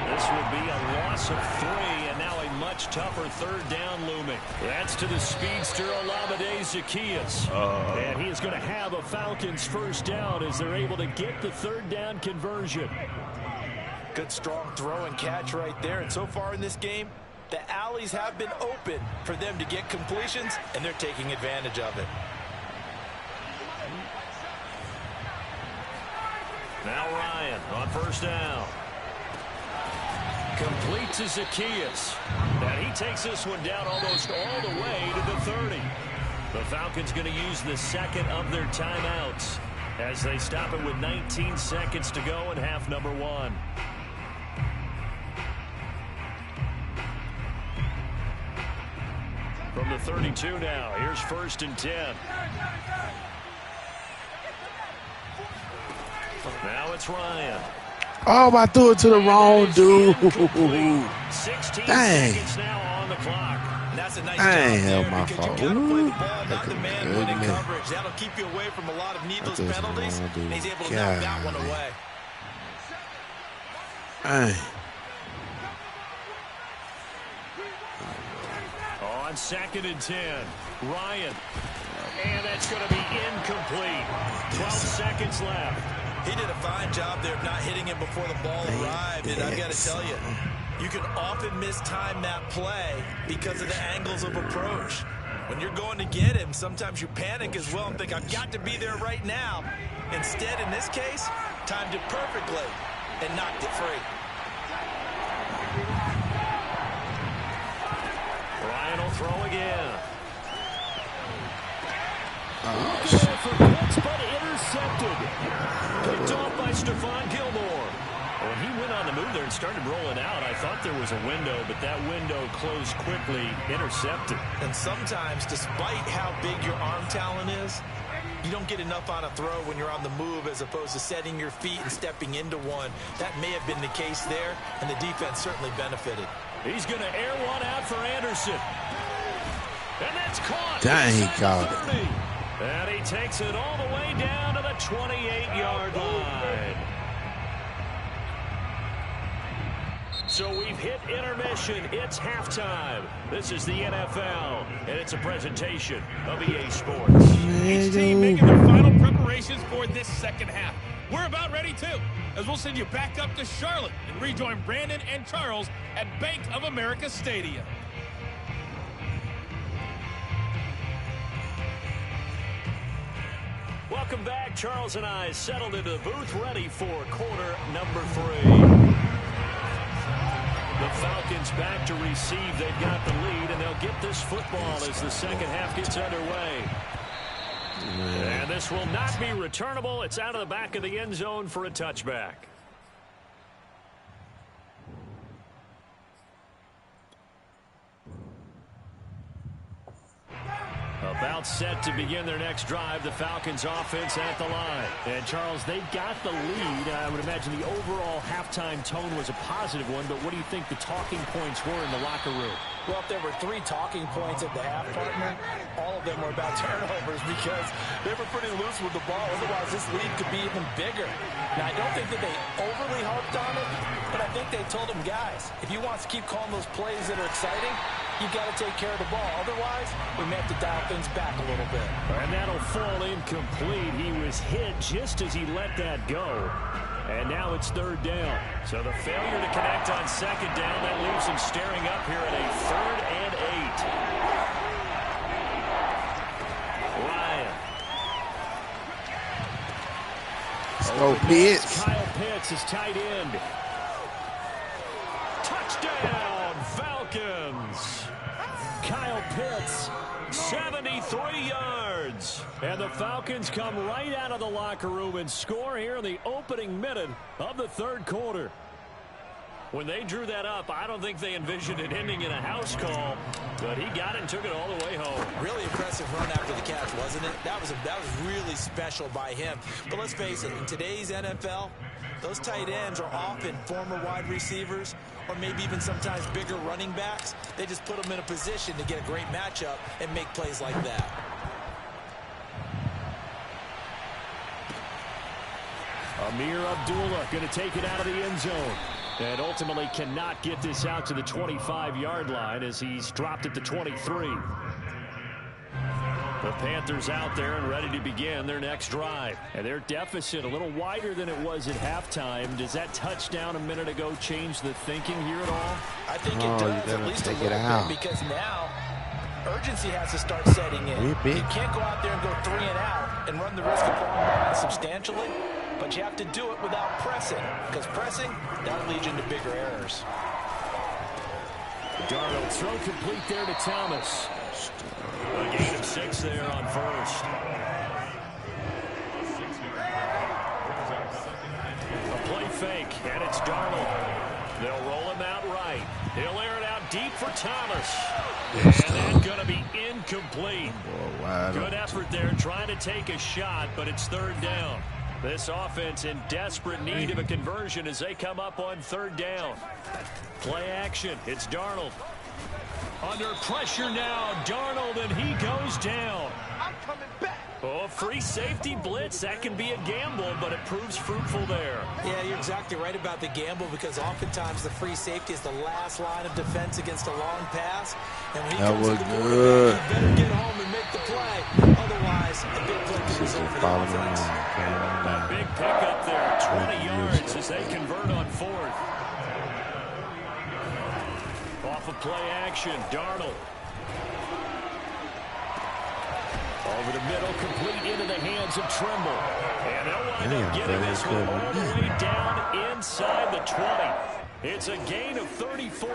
This would be a loss of 3, and now a much tougher third down looming. That's to the speedster Olamide Zaccheaus. And he is going to have a Falcons first down as they're able to get the third down conversion. Good strong throw and catch right there. And so far in this game, the alleys have been open for them to get completions, and they're taking advantage of it. Now Ryan on first down. Complete to Zaccheaus. And he takes this one down almost all the way to the 30. The Falcons going to use the second of their timeouts as they stop it with 19 seconds to go in half number 1. From the 32 now, here's first and 10. Now it's Ryan. Oh, I threw it to the wrong dude. 16 Dang. seconds now on the clock. That's a nice Dang, job hell, there my because fault. you got to play the ball, That not the could've man been winning good. coverage. That'll keep you away from a lot of needless That was penalties, wrong, dude. and he's able to knock that one Golly. away. Dang. On second and 10, Ryan. And that's going to be incomplete. 12 seconds left. He did a fine job there of not hitting him before the ball arrived, and I've got to tell you, you can often mistime that play because of the angles of approach. When you're going to get him, sometimes you panic as well and think, I've got to be there right now. Instead, in this case, timed it perfectly and knocked it free. Ryan will throw again. For Pitts, but intercepted. Picked off by Stephon Gilmore. When he went on the move there and started rolling out, I thought there was a window, but that window closed quickly, intercepted. And sometimes, despite how big your arm talent is, you don't get enough on a throw when you're on the move as opposed to setting your feet and stepping into one. That may have been the case there, and the defense certainly benefited. He's going to air one out for Anderson. And that's caught. Dang, he caught it. And he takes it all the way down to the 28-yard line. So we've hit intermission. It's halftime. This is the NFL, and it's a presentation of EA Sports. Each team making their final preparations for this second half. We're about ready, too, as we'll send you back up to Charlotte and rejoin Brandon and Charles at Bank of America Stadium. Welcome back. Charles and I settled into the booth, ready for quarter number 3. The Falcons back to receive. They've got the lead, and they'll get this football as the second half gets underway. And this will not be returnable. It's out of the back of the end zone for a touchback. A About set to begin their next drive. The Falcons offense at the line. And Charles, they've got the lead. I would imagine the overall halftime tone was a positive one, but what do you think the talking points were in the locker room? Well, if there were 3 talking points at the half, partner, all of them were about turnovers because they were pretty loose with the ball. Otherwise, this lead could be even bigger. Now, I don't think that they overly harped on it, but I think they told them, guys, if you want to keep calling those plays that are exciting, you've got to take care of the ball. Otherwise, we may have to dial things back a little bit. And that'll fall incomplete. He was hit just as he let that go. And now it's 3rd down. So the failure to connect on 2nd down, that leaves him staring up here at a 3rd and 8. Ryan. Oh, Pitts. Kyle Pitts is tight end. Touchdown, Falcons. Kyle Pitts, 73 yards. And the Falcons come right out of the locker room and score here in the opening minute of the 3rd quarter. When they drew that up, I don't think they envisioned it ending in a house call, but he got it and took it all the way home. Really impressive run after the catch, wasn't it? That was really special by him. But let's face it, in today's NFL, those tight ends are often former wide receivers or maybe even sometimes bigger running backs. They just put them in a position to get a great matchup and make plays like that. Amir Abdullah going to take it out of the end zone. And ultimately cannot get this out to the 25-yard line as he's dropped at the 23. The Panthers out there and ready to begin their next drive. And their deficit a little wider than it was at halftime. Does that touchdown a minute ago change the thinking here at all? I think it does, at least a little bit, because now urgency has to start setting in. You can't go out there and go 3 and out and run the risk of falling substantially, but you have to do it without pressing, because pressing, that'll lead you into bigger errors. Darnold throw complete there to Thomas. A gain of 6 there on 1st. A play fake, and it's Darnold. They'll roll him out right. He'll air it out deep for Thomas. And that's going to be incomplete. Good effort there, trying to take a shot, but it's 3rd down. This offense in desperate need of a conversion as they come up on 3rd down. Play action. It's Darnold. Under pressure now, Darnold, and he goes down. I'm coming back. Oh, free safety blitz. That can be a gamble, but it proves fruitful there. Yeah, you're exactly right about the gamble, because oftentimes the free safety is the last line of defense against a long pass. And when he comes to the good. You better get home and make the play. Otherwise, a big play can result for the offense. A big pickup there, 20 yards as they convert on 4th. Off of play action, Darnold. Over the middle, complete into the hands of Trimble. And they'll wind up getting this one all the way down inside the 20. It's a gain of 34.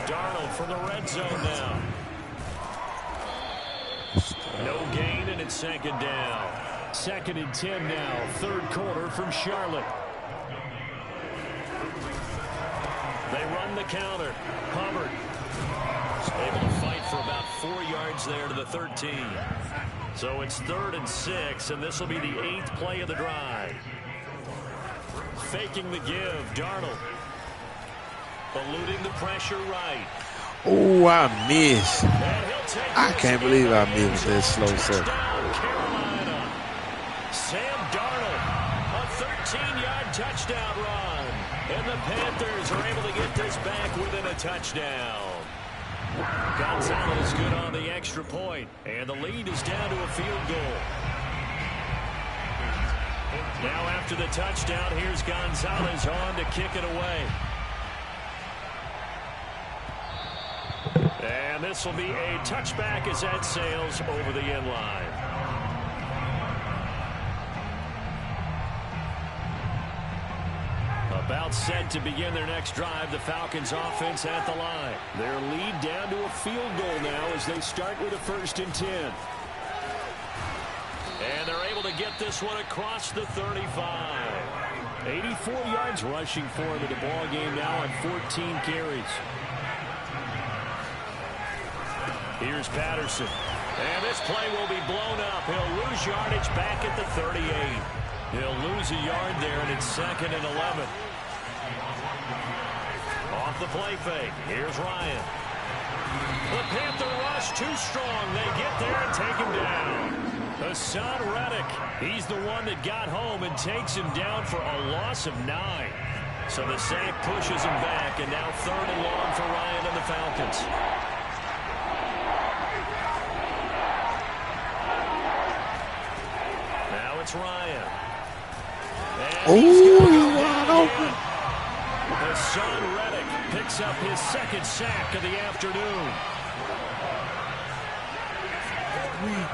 Darnold from the red zone now. No gain, and it's 2nd down. 2nd and 10 now, 3rd quarter from Charlotte. They run the counter. Hubbard able to fight for about 4 yards there to the 13. So it's 3rd and 6, and this will be the 8th play of the drive. Faking the give, Darnold. Eluding the pressure right. Oh, I missed. I can't believe I missed that slow circle. Carolina. Sam Darnold, a 13-yard touchdown run. And the Panthers are able to get this back within a touchdown. Gonzalez good on the extra point, and the lead is down to a field goal. Now after the touchdown, here's Gonzalez on to kick it away. And this will be a touchback as that sails over the end line. About set to begin their next drive, the Falcons offense at the line. Their lead down to a field goal now as they start with a 1st and 10. And they're able to get this one across the 35. 84 yards rushing for him in the ball game now on 14 carries. Here's Patterson. And this play will be blown up. He'll lose yardage back at the 38. He'll lose a yard there, and it's 2nd and 11. Off the play fake. Here's Ryan. The Panther rush too strong. They get there and take him down. Hassan Reddick, he's the one that got home and takes him down for a loss of 9. So the sack pushes him back, and now 3rd and long for Ryan and the Falcons. Now it's Ryan. Oh, wide open. Hassan Reddick picks up his 2nd sack of the afternoon.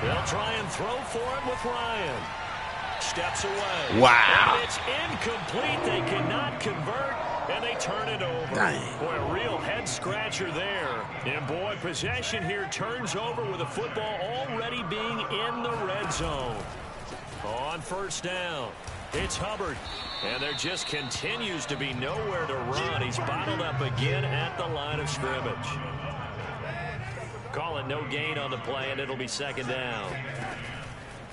They'll try and throw for him with Ryan. Steps away. Wow. And it's incomplete. They cannot convert, and they turn it over. Dang. Boy, a real head-scratcher there. And, boy, possession here turns over with the football already being in the red zone. On 1st down, it's Hubbard. And there just continues to be nowhere to run. He's bottled up again at the line of scrimmage. Call it no gain on the play, and it'll be 2nd down.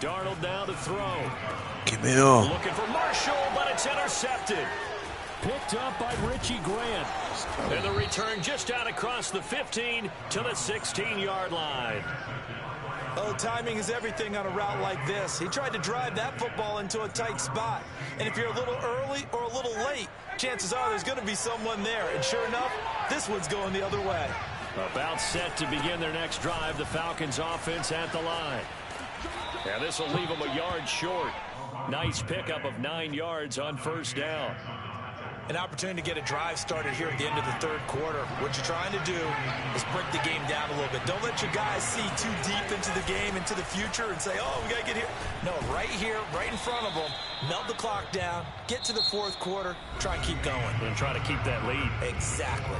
Darnold down to throw. Give me on. Looking for Marshall, but it's intercepted. Picked up by Richie Grant. And the return just out across the 15 to the 16-yard line. Oh, timing is everything on a route like this. He tried to drive that football into a tight spot. And if you're a little early or a little late, chances are there's going to be someone there. And sure enough, this one's going the other way. About set to begin their next drive, the Falcons offense at the line. And this will leave them a yard short. Nice pickup of 9 yards on 1st down. An opportunity to get a drive started here at the end of the 3rd quarter. What you're trying to do is break the game down a little bit. Don't let your guys see too deep into the game, into the future, and say, oh, we got to get here. No, right here, right in front of them, melt the clock down, get to the 4th quarter, try and keep going. And try to keep that lead. Exactly.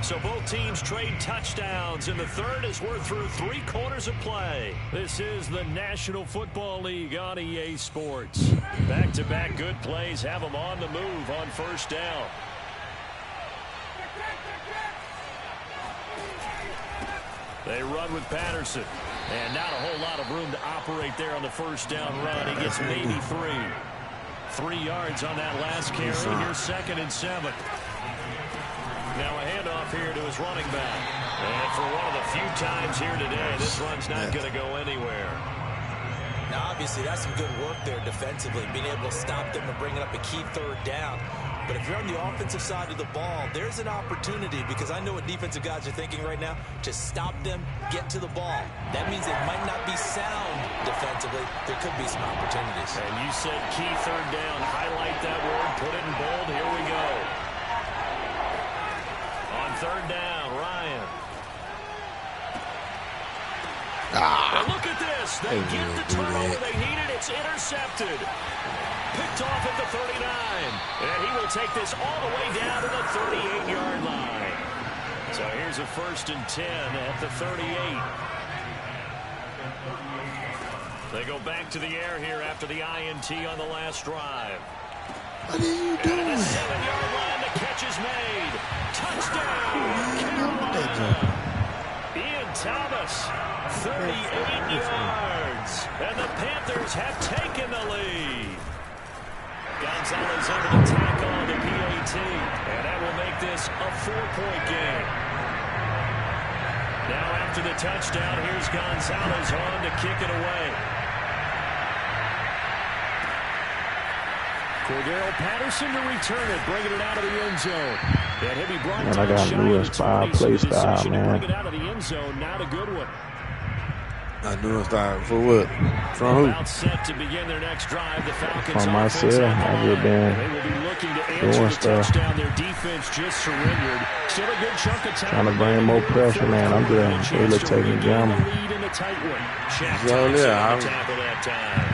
So both teams trade touchdowns, and the 3rd as we're through 3 quarters of play. This is the National Football League on EA Sports. Back-to-back good plays have them on the move on 1st down. They run with Patterson, and not a whole lot of room to operate there on the 1st down run. He gets maybe 3. 3 yards on that last carry. Here's 2nd and 7. Now a handoff here to his running back. And for one of the few times here today, this run's not going to go anywhere. Now, obviously, that's some good work there defensively, being able to stop them and bringing up a key 3rd down. But if you're on the offensive side of the ball, there's an opportunity, because I know what defensive guys are thinking right now, to stop them, get to the ball. That means it might not be sound defensively. There could be some opportunities. And you said key 3rd down. Highlight that word, put it in bold. Here we go. On 3rd down, Ryan. Look at this. They get the turnover they needed. It's intercepted. Picked off at the 39. And he will take this all the way down to the 38-yard line. So here's a 1st and 10 at the 38. They go back to the air here after the INT on the last drive. What are you doing? And at the 7-yard line, the catch is made. Touchdown, Carolina. Ian Thomas, 38 yards. And the Panthers have taken the lead. Gonzalez able to tackle on the PAT. And that will make this a 4-point game. Now after the touchdown, here's Gonzalez on to kick it away. Cordero Patterson to return it, bringing it out of the end zone. And he'll be brought down got shy of the 20, play so the style, decision to man. bring it out of the end zone, not a good one. I knew it started for what? From who? About set to begin their next drive, the Falcons From offense myself, at the I've line. been They will be looking to answer doing the stuff. touchdown. Their defense just surrendered. Still a good chunk of time. Trying to bring more pressure, man. I'm just really taking a gamble. Lead in the tight one. Shaq So, Thompson yeah, on the tackle that time.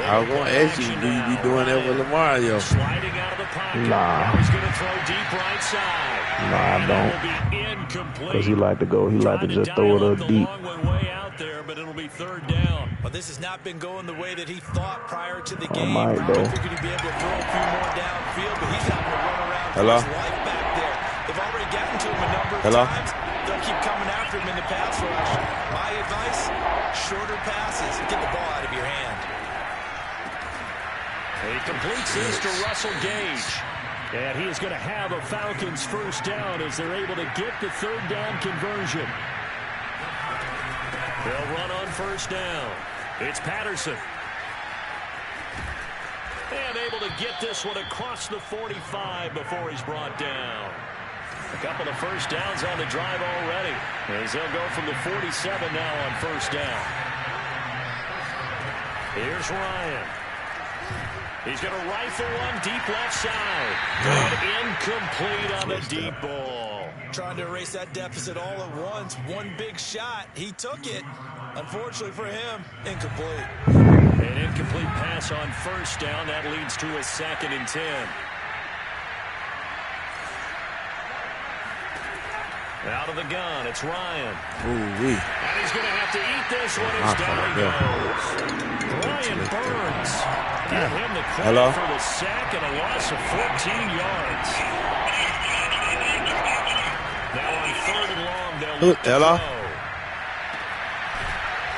I was going to ask you, do you be doing that with Lamar, yo? Sliding out of the pocket. Nah. Now he's going to throw deep right side. Nah, I And don't. that will be incomplete. Because he like to go, he like to Trying just throw it dial up the deep. long one way out there, but it'll be 3rd down. But this has not been going the way that he thought prior to the Oh, game. my Probably God. figured he'd be able to throw a few more downfield, but he's having to run around for Hello? his life back there. They've already gotten to him a number of Hello? times. They'll keep coming after him in the pass rush. My advice, shorter passes. Get the ball out of your hand. He completes this to Russell Gage. And he is going to have a Falcons first down as they're able to get the third down conversion. They'll run on first down. It's Patterson. And able to get this one across the 45 before he's brought down. A couple of first downs on the drive already, as they'll go from the 47 now on first down. Here's Ryan. He's going to rifle one deep left side. And incomplete on the deep ball. Trying to erase that deficit all at once. One big shot. He took it. Unfortunately for him, incomplete. An incomplete pass on first down. That leads to a 2nd and 10. Out of the gun, it's Ryan. Ooh-wee. And he's going to have to eat this one as down he goes. Ryan Burns. Give him the credit for the sack and a loss of 14 yards. Now on 3rd and long, they'll look to go.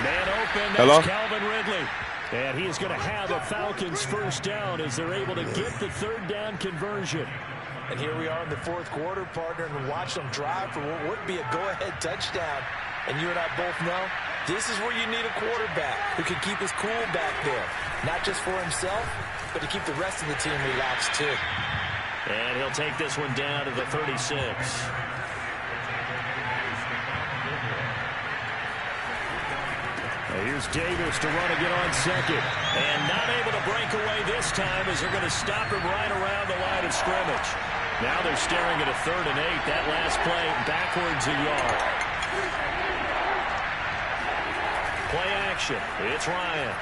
Man open, that's Calvin Ridley. And he is going to have a Falcons first down as they're able to get the third down conversion. And here we are in the 4th quarter, partner, and watch them drive for what would be a go-ahead touchdown. And you and I both know this is where you need a quarterback who can keep his cool back there. Not just for himself, but to keep the rest of the team relaxed, too. And he'll take this one down to the 36. Here's Davis to run again on 2nd. And not able to break away this time as they're going to stop him right around the line of scrimmage. Now they're staring at a 3rd and 8. That last play backwards a yard. Play action. It's Ryan.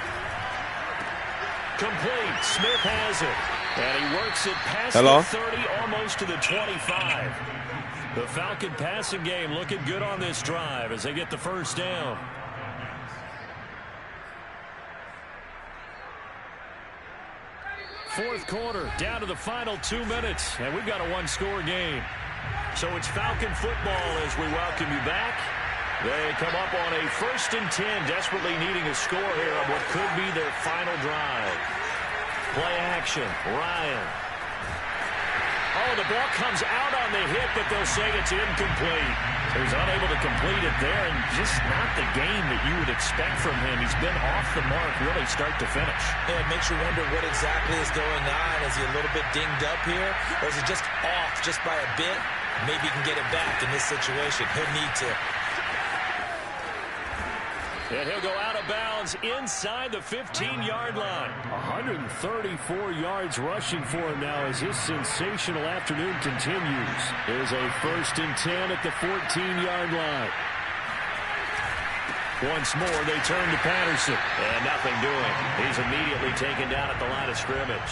Complete. Smith has it. And he works it past the 30, almost to the 25. The Falcon passing game looking good on this drive as they get the first down. Fourth quarter, down to the final 2 minutes, and we've got a one-score game. So it's Falcon football as we welcome you back. They come up on a 1st and 10, desperately needing a score here on what could be their final drive. Play action, Ryan. Oh, the ball comes out on the hit, but they'll say it's incomplete. He's unable to complete it there, and just not the game that you would expect from him. He's been off the mark really start to finish. Yeah, it makes you wonder what exactly is going on. Is he a little bit dinged up here, or is it just off just by a bit? Maybe he can get it back in this situation. He'll need to. And he'll go out of bounds inside the 15-yard line. 134 yards rushing for him now as his sensational afternoon continues. There's a 1st and 10 at the 14-yard line. Once more, they turn to Patterson. And nothing doing. He's immediately taken down at the line of scrimmage.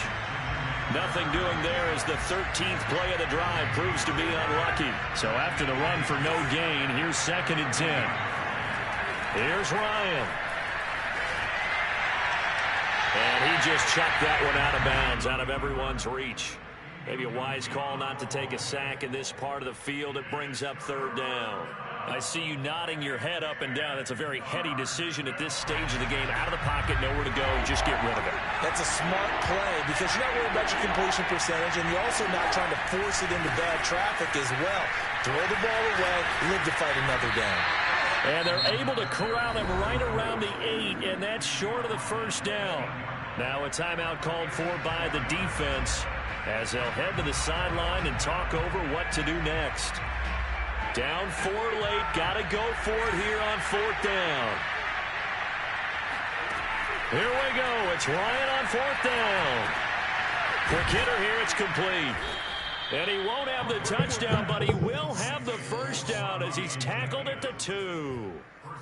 Nothing doing there as the 13th play of the drive proves to be unlucky. So after the run for no gain, here's 2nd and 10. Here's Ryan. And he just chucked that one out of bounds, out of everyone's reach. Maybe a wise call not to take a sack in this part of the field. It brings up 3rd down. I see you nodding your head up and down. That's a very heady decision at this stage of the game. Out of the pocket, nowhere to go. Just get rid of it. That's a smart play because you're not worried about your completion percentage, and you're also not trying to force it into bad traffic as well. Throw the ball away, live to fight another down. And they're able to corral him right around the 8, and that's short of the first down. Now a timeout called for by the defense as they'll head to the sideline and talk over what to do next. Down 4 late, got to go for it here on 4th down. Here we go, it's Ryan on 4th down. Quick hitter here, it's complete. And he won't have the touchdown, but he will have the first down as he's tackled at the 2.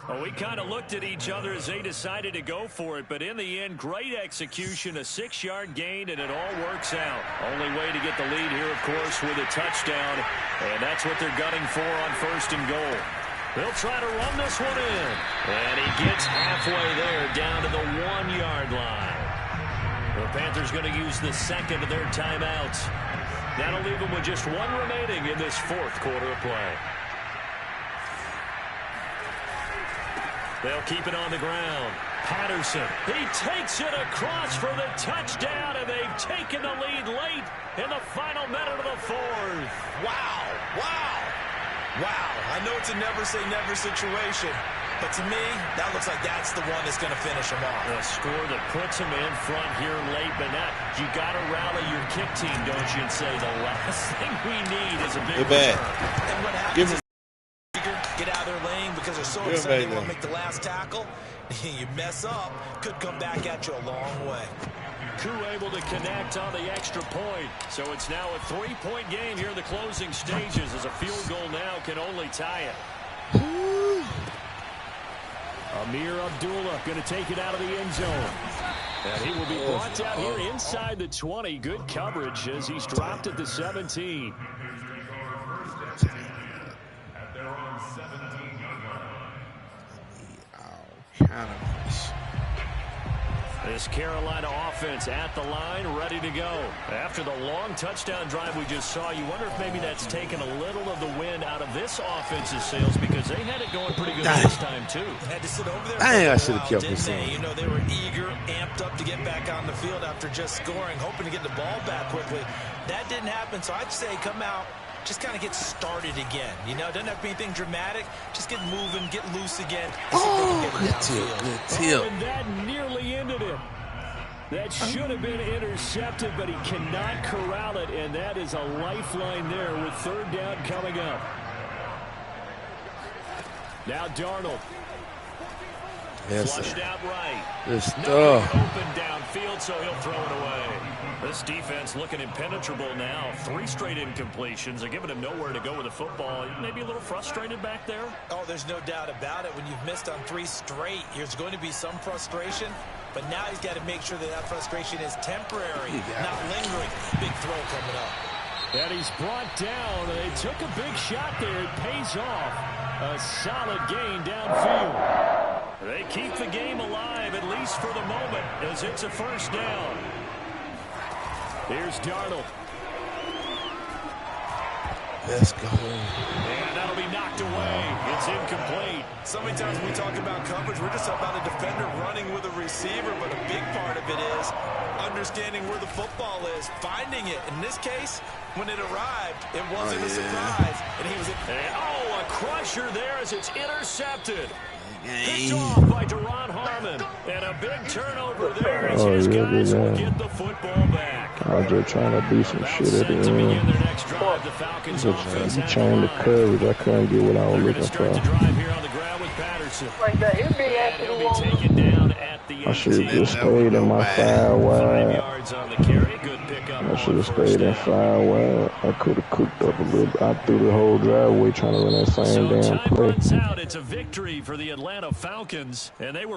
Well, we kind of looked at each other as they decided to go for it, but in the end, great execution, a 6-yard gain, and it all works out. Only way to get the lead here, of course, with a touchdown, and that's what they're gunning for on 1st and goal. They'll try to run this one in, and he gets halfway there down to the 1-yard line. The Panthers going to use the 2nd of their timeouts. That'll leave them with just 1 remaining in this 4th quarter of play. They'll keep it on the ground. Patterson, he takes it across for the touchdown, and they've taken the lead late in the final minute of the fourth. Wow, wow, wow. I know it's a never-say-never situation, but to me, that looks like that's the one that's going to finish them off. A score that puts them in front here late, but now you got to rally your kick team, don't you, and say the last thing we need is a big return. And what happens is get out of their lane because they're so excited they want to make the last tackle. You mess up, could come back at you a long way. Koo able to connect on the extra point. So it's now a 3-point game here in the closing stages as a field goal now can only tie it. Amir Abdullah going to take it out of the end zone. And he will be brought down here inside the 20. Good coverage as he's dropped at the 17. This Carolina offense at the line, ready to go. After the long touchdown drive we just saw, you wonder if maybe that's taken a little of the wind out of this offense's sails because they had it going pretty good this time, too. Had to sit over there I should have kept this in. You know, they were eager, amped up to get back on the field after just scoring, hoping to get the ball back quickly. That didn't happen, so I'd say come out, just kind of get started again. You know, doesn't have to be anything dramatic. Just get moving, get loose again. Good tip. And that nearly ended it. That should have been intercepted, but he cannot corral it, and that is a lifeline there with third down coming up. Now Darnold. Yes, flushed out right. Good stuff. Open downfield, so he'll throw it away. This defense looking impenetrable now. 3 straight incompletions. They're giving him nowhere to go with the football. Maybe a little frustrated back there. Oh, there's no doubt about it. When you've missed on 3 straight, there's going to be some frustration. But now he's got to make sure that that frustration is temporary, not lingering. Big throw coming up. And he's brought down. They took a big shot there. It pays off. A solid gain downfield. They keep the game alive, at least for the moment, as it's a first down. Here's Darnold. Let's go. And that'll be knocked away. It's incomplete. So many times when we talk about coverage, we're just about a defender running with a receiver, but a big part of it is understanding where the football is, finding it. In this case, when it arrived, it wasn't a surprise. And he was a crusher there as it's intercepted. Picked off by Deron Harmon. And a big turnover there as his guys will get the football back. I was just trying to do some shit at the end. Just trying to coverage. I couldn't get what I was looking for. I should have just stayed in my 5 wide. I should have stayed in 5 wide. I could have cooked up a little bit. I threw the whole driveway trying to run that same damn play. It's a victory for the Atlanta Falcons, and they were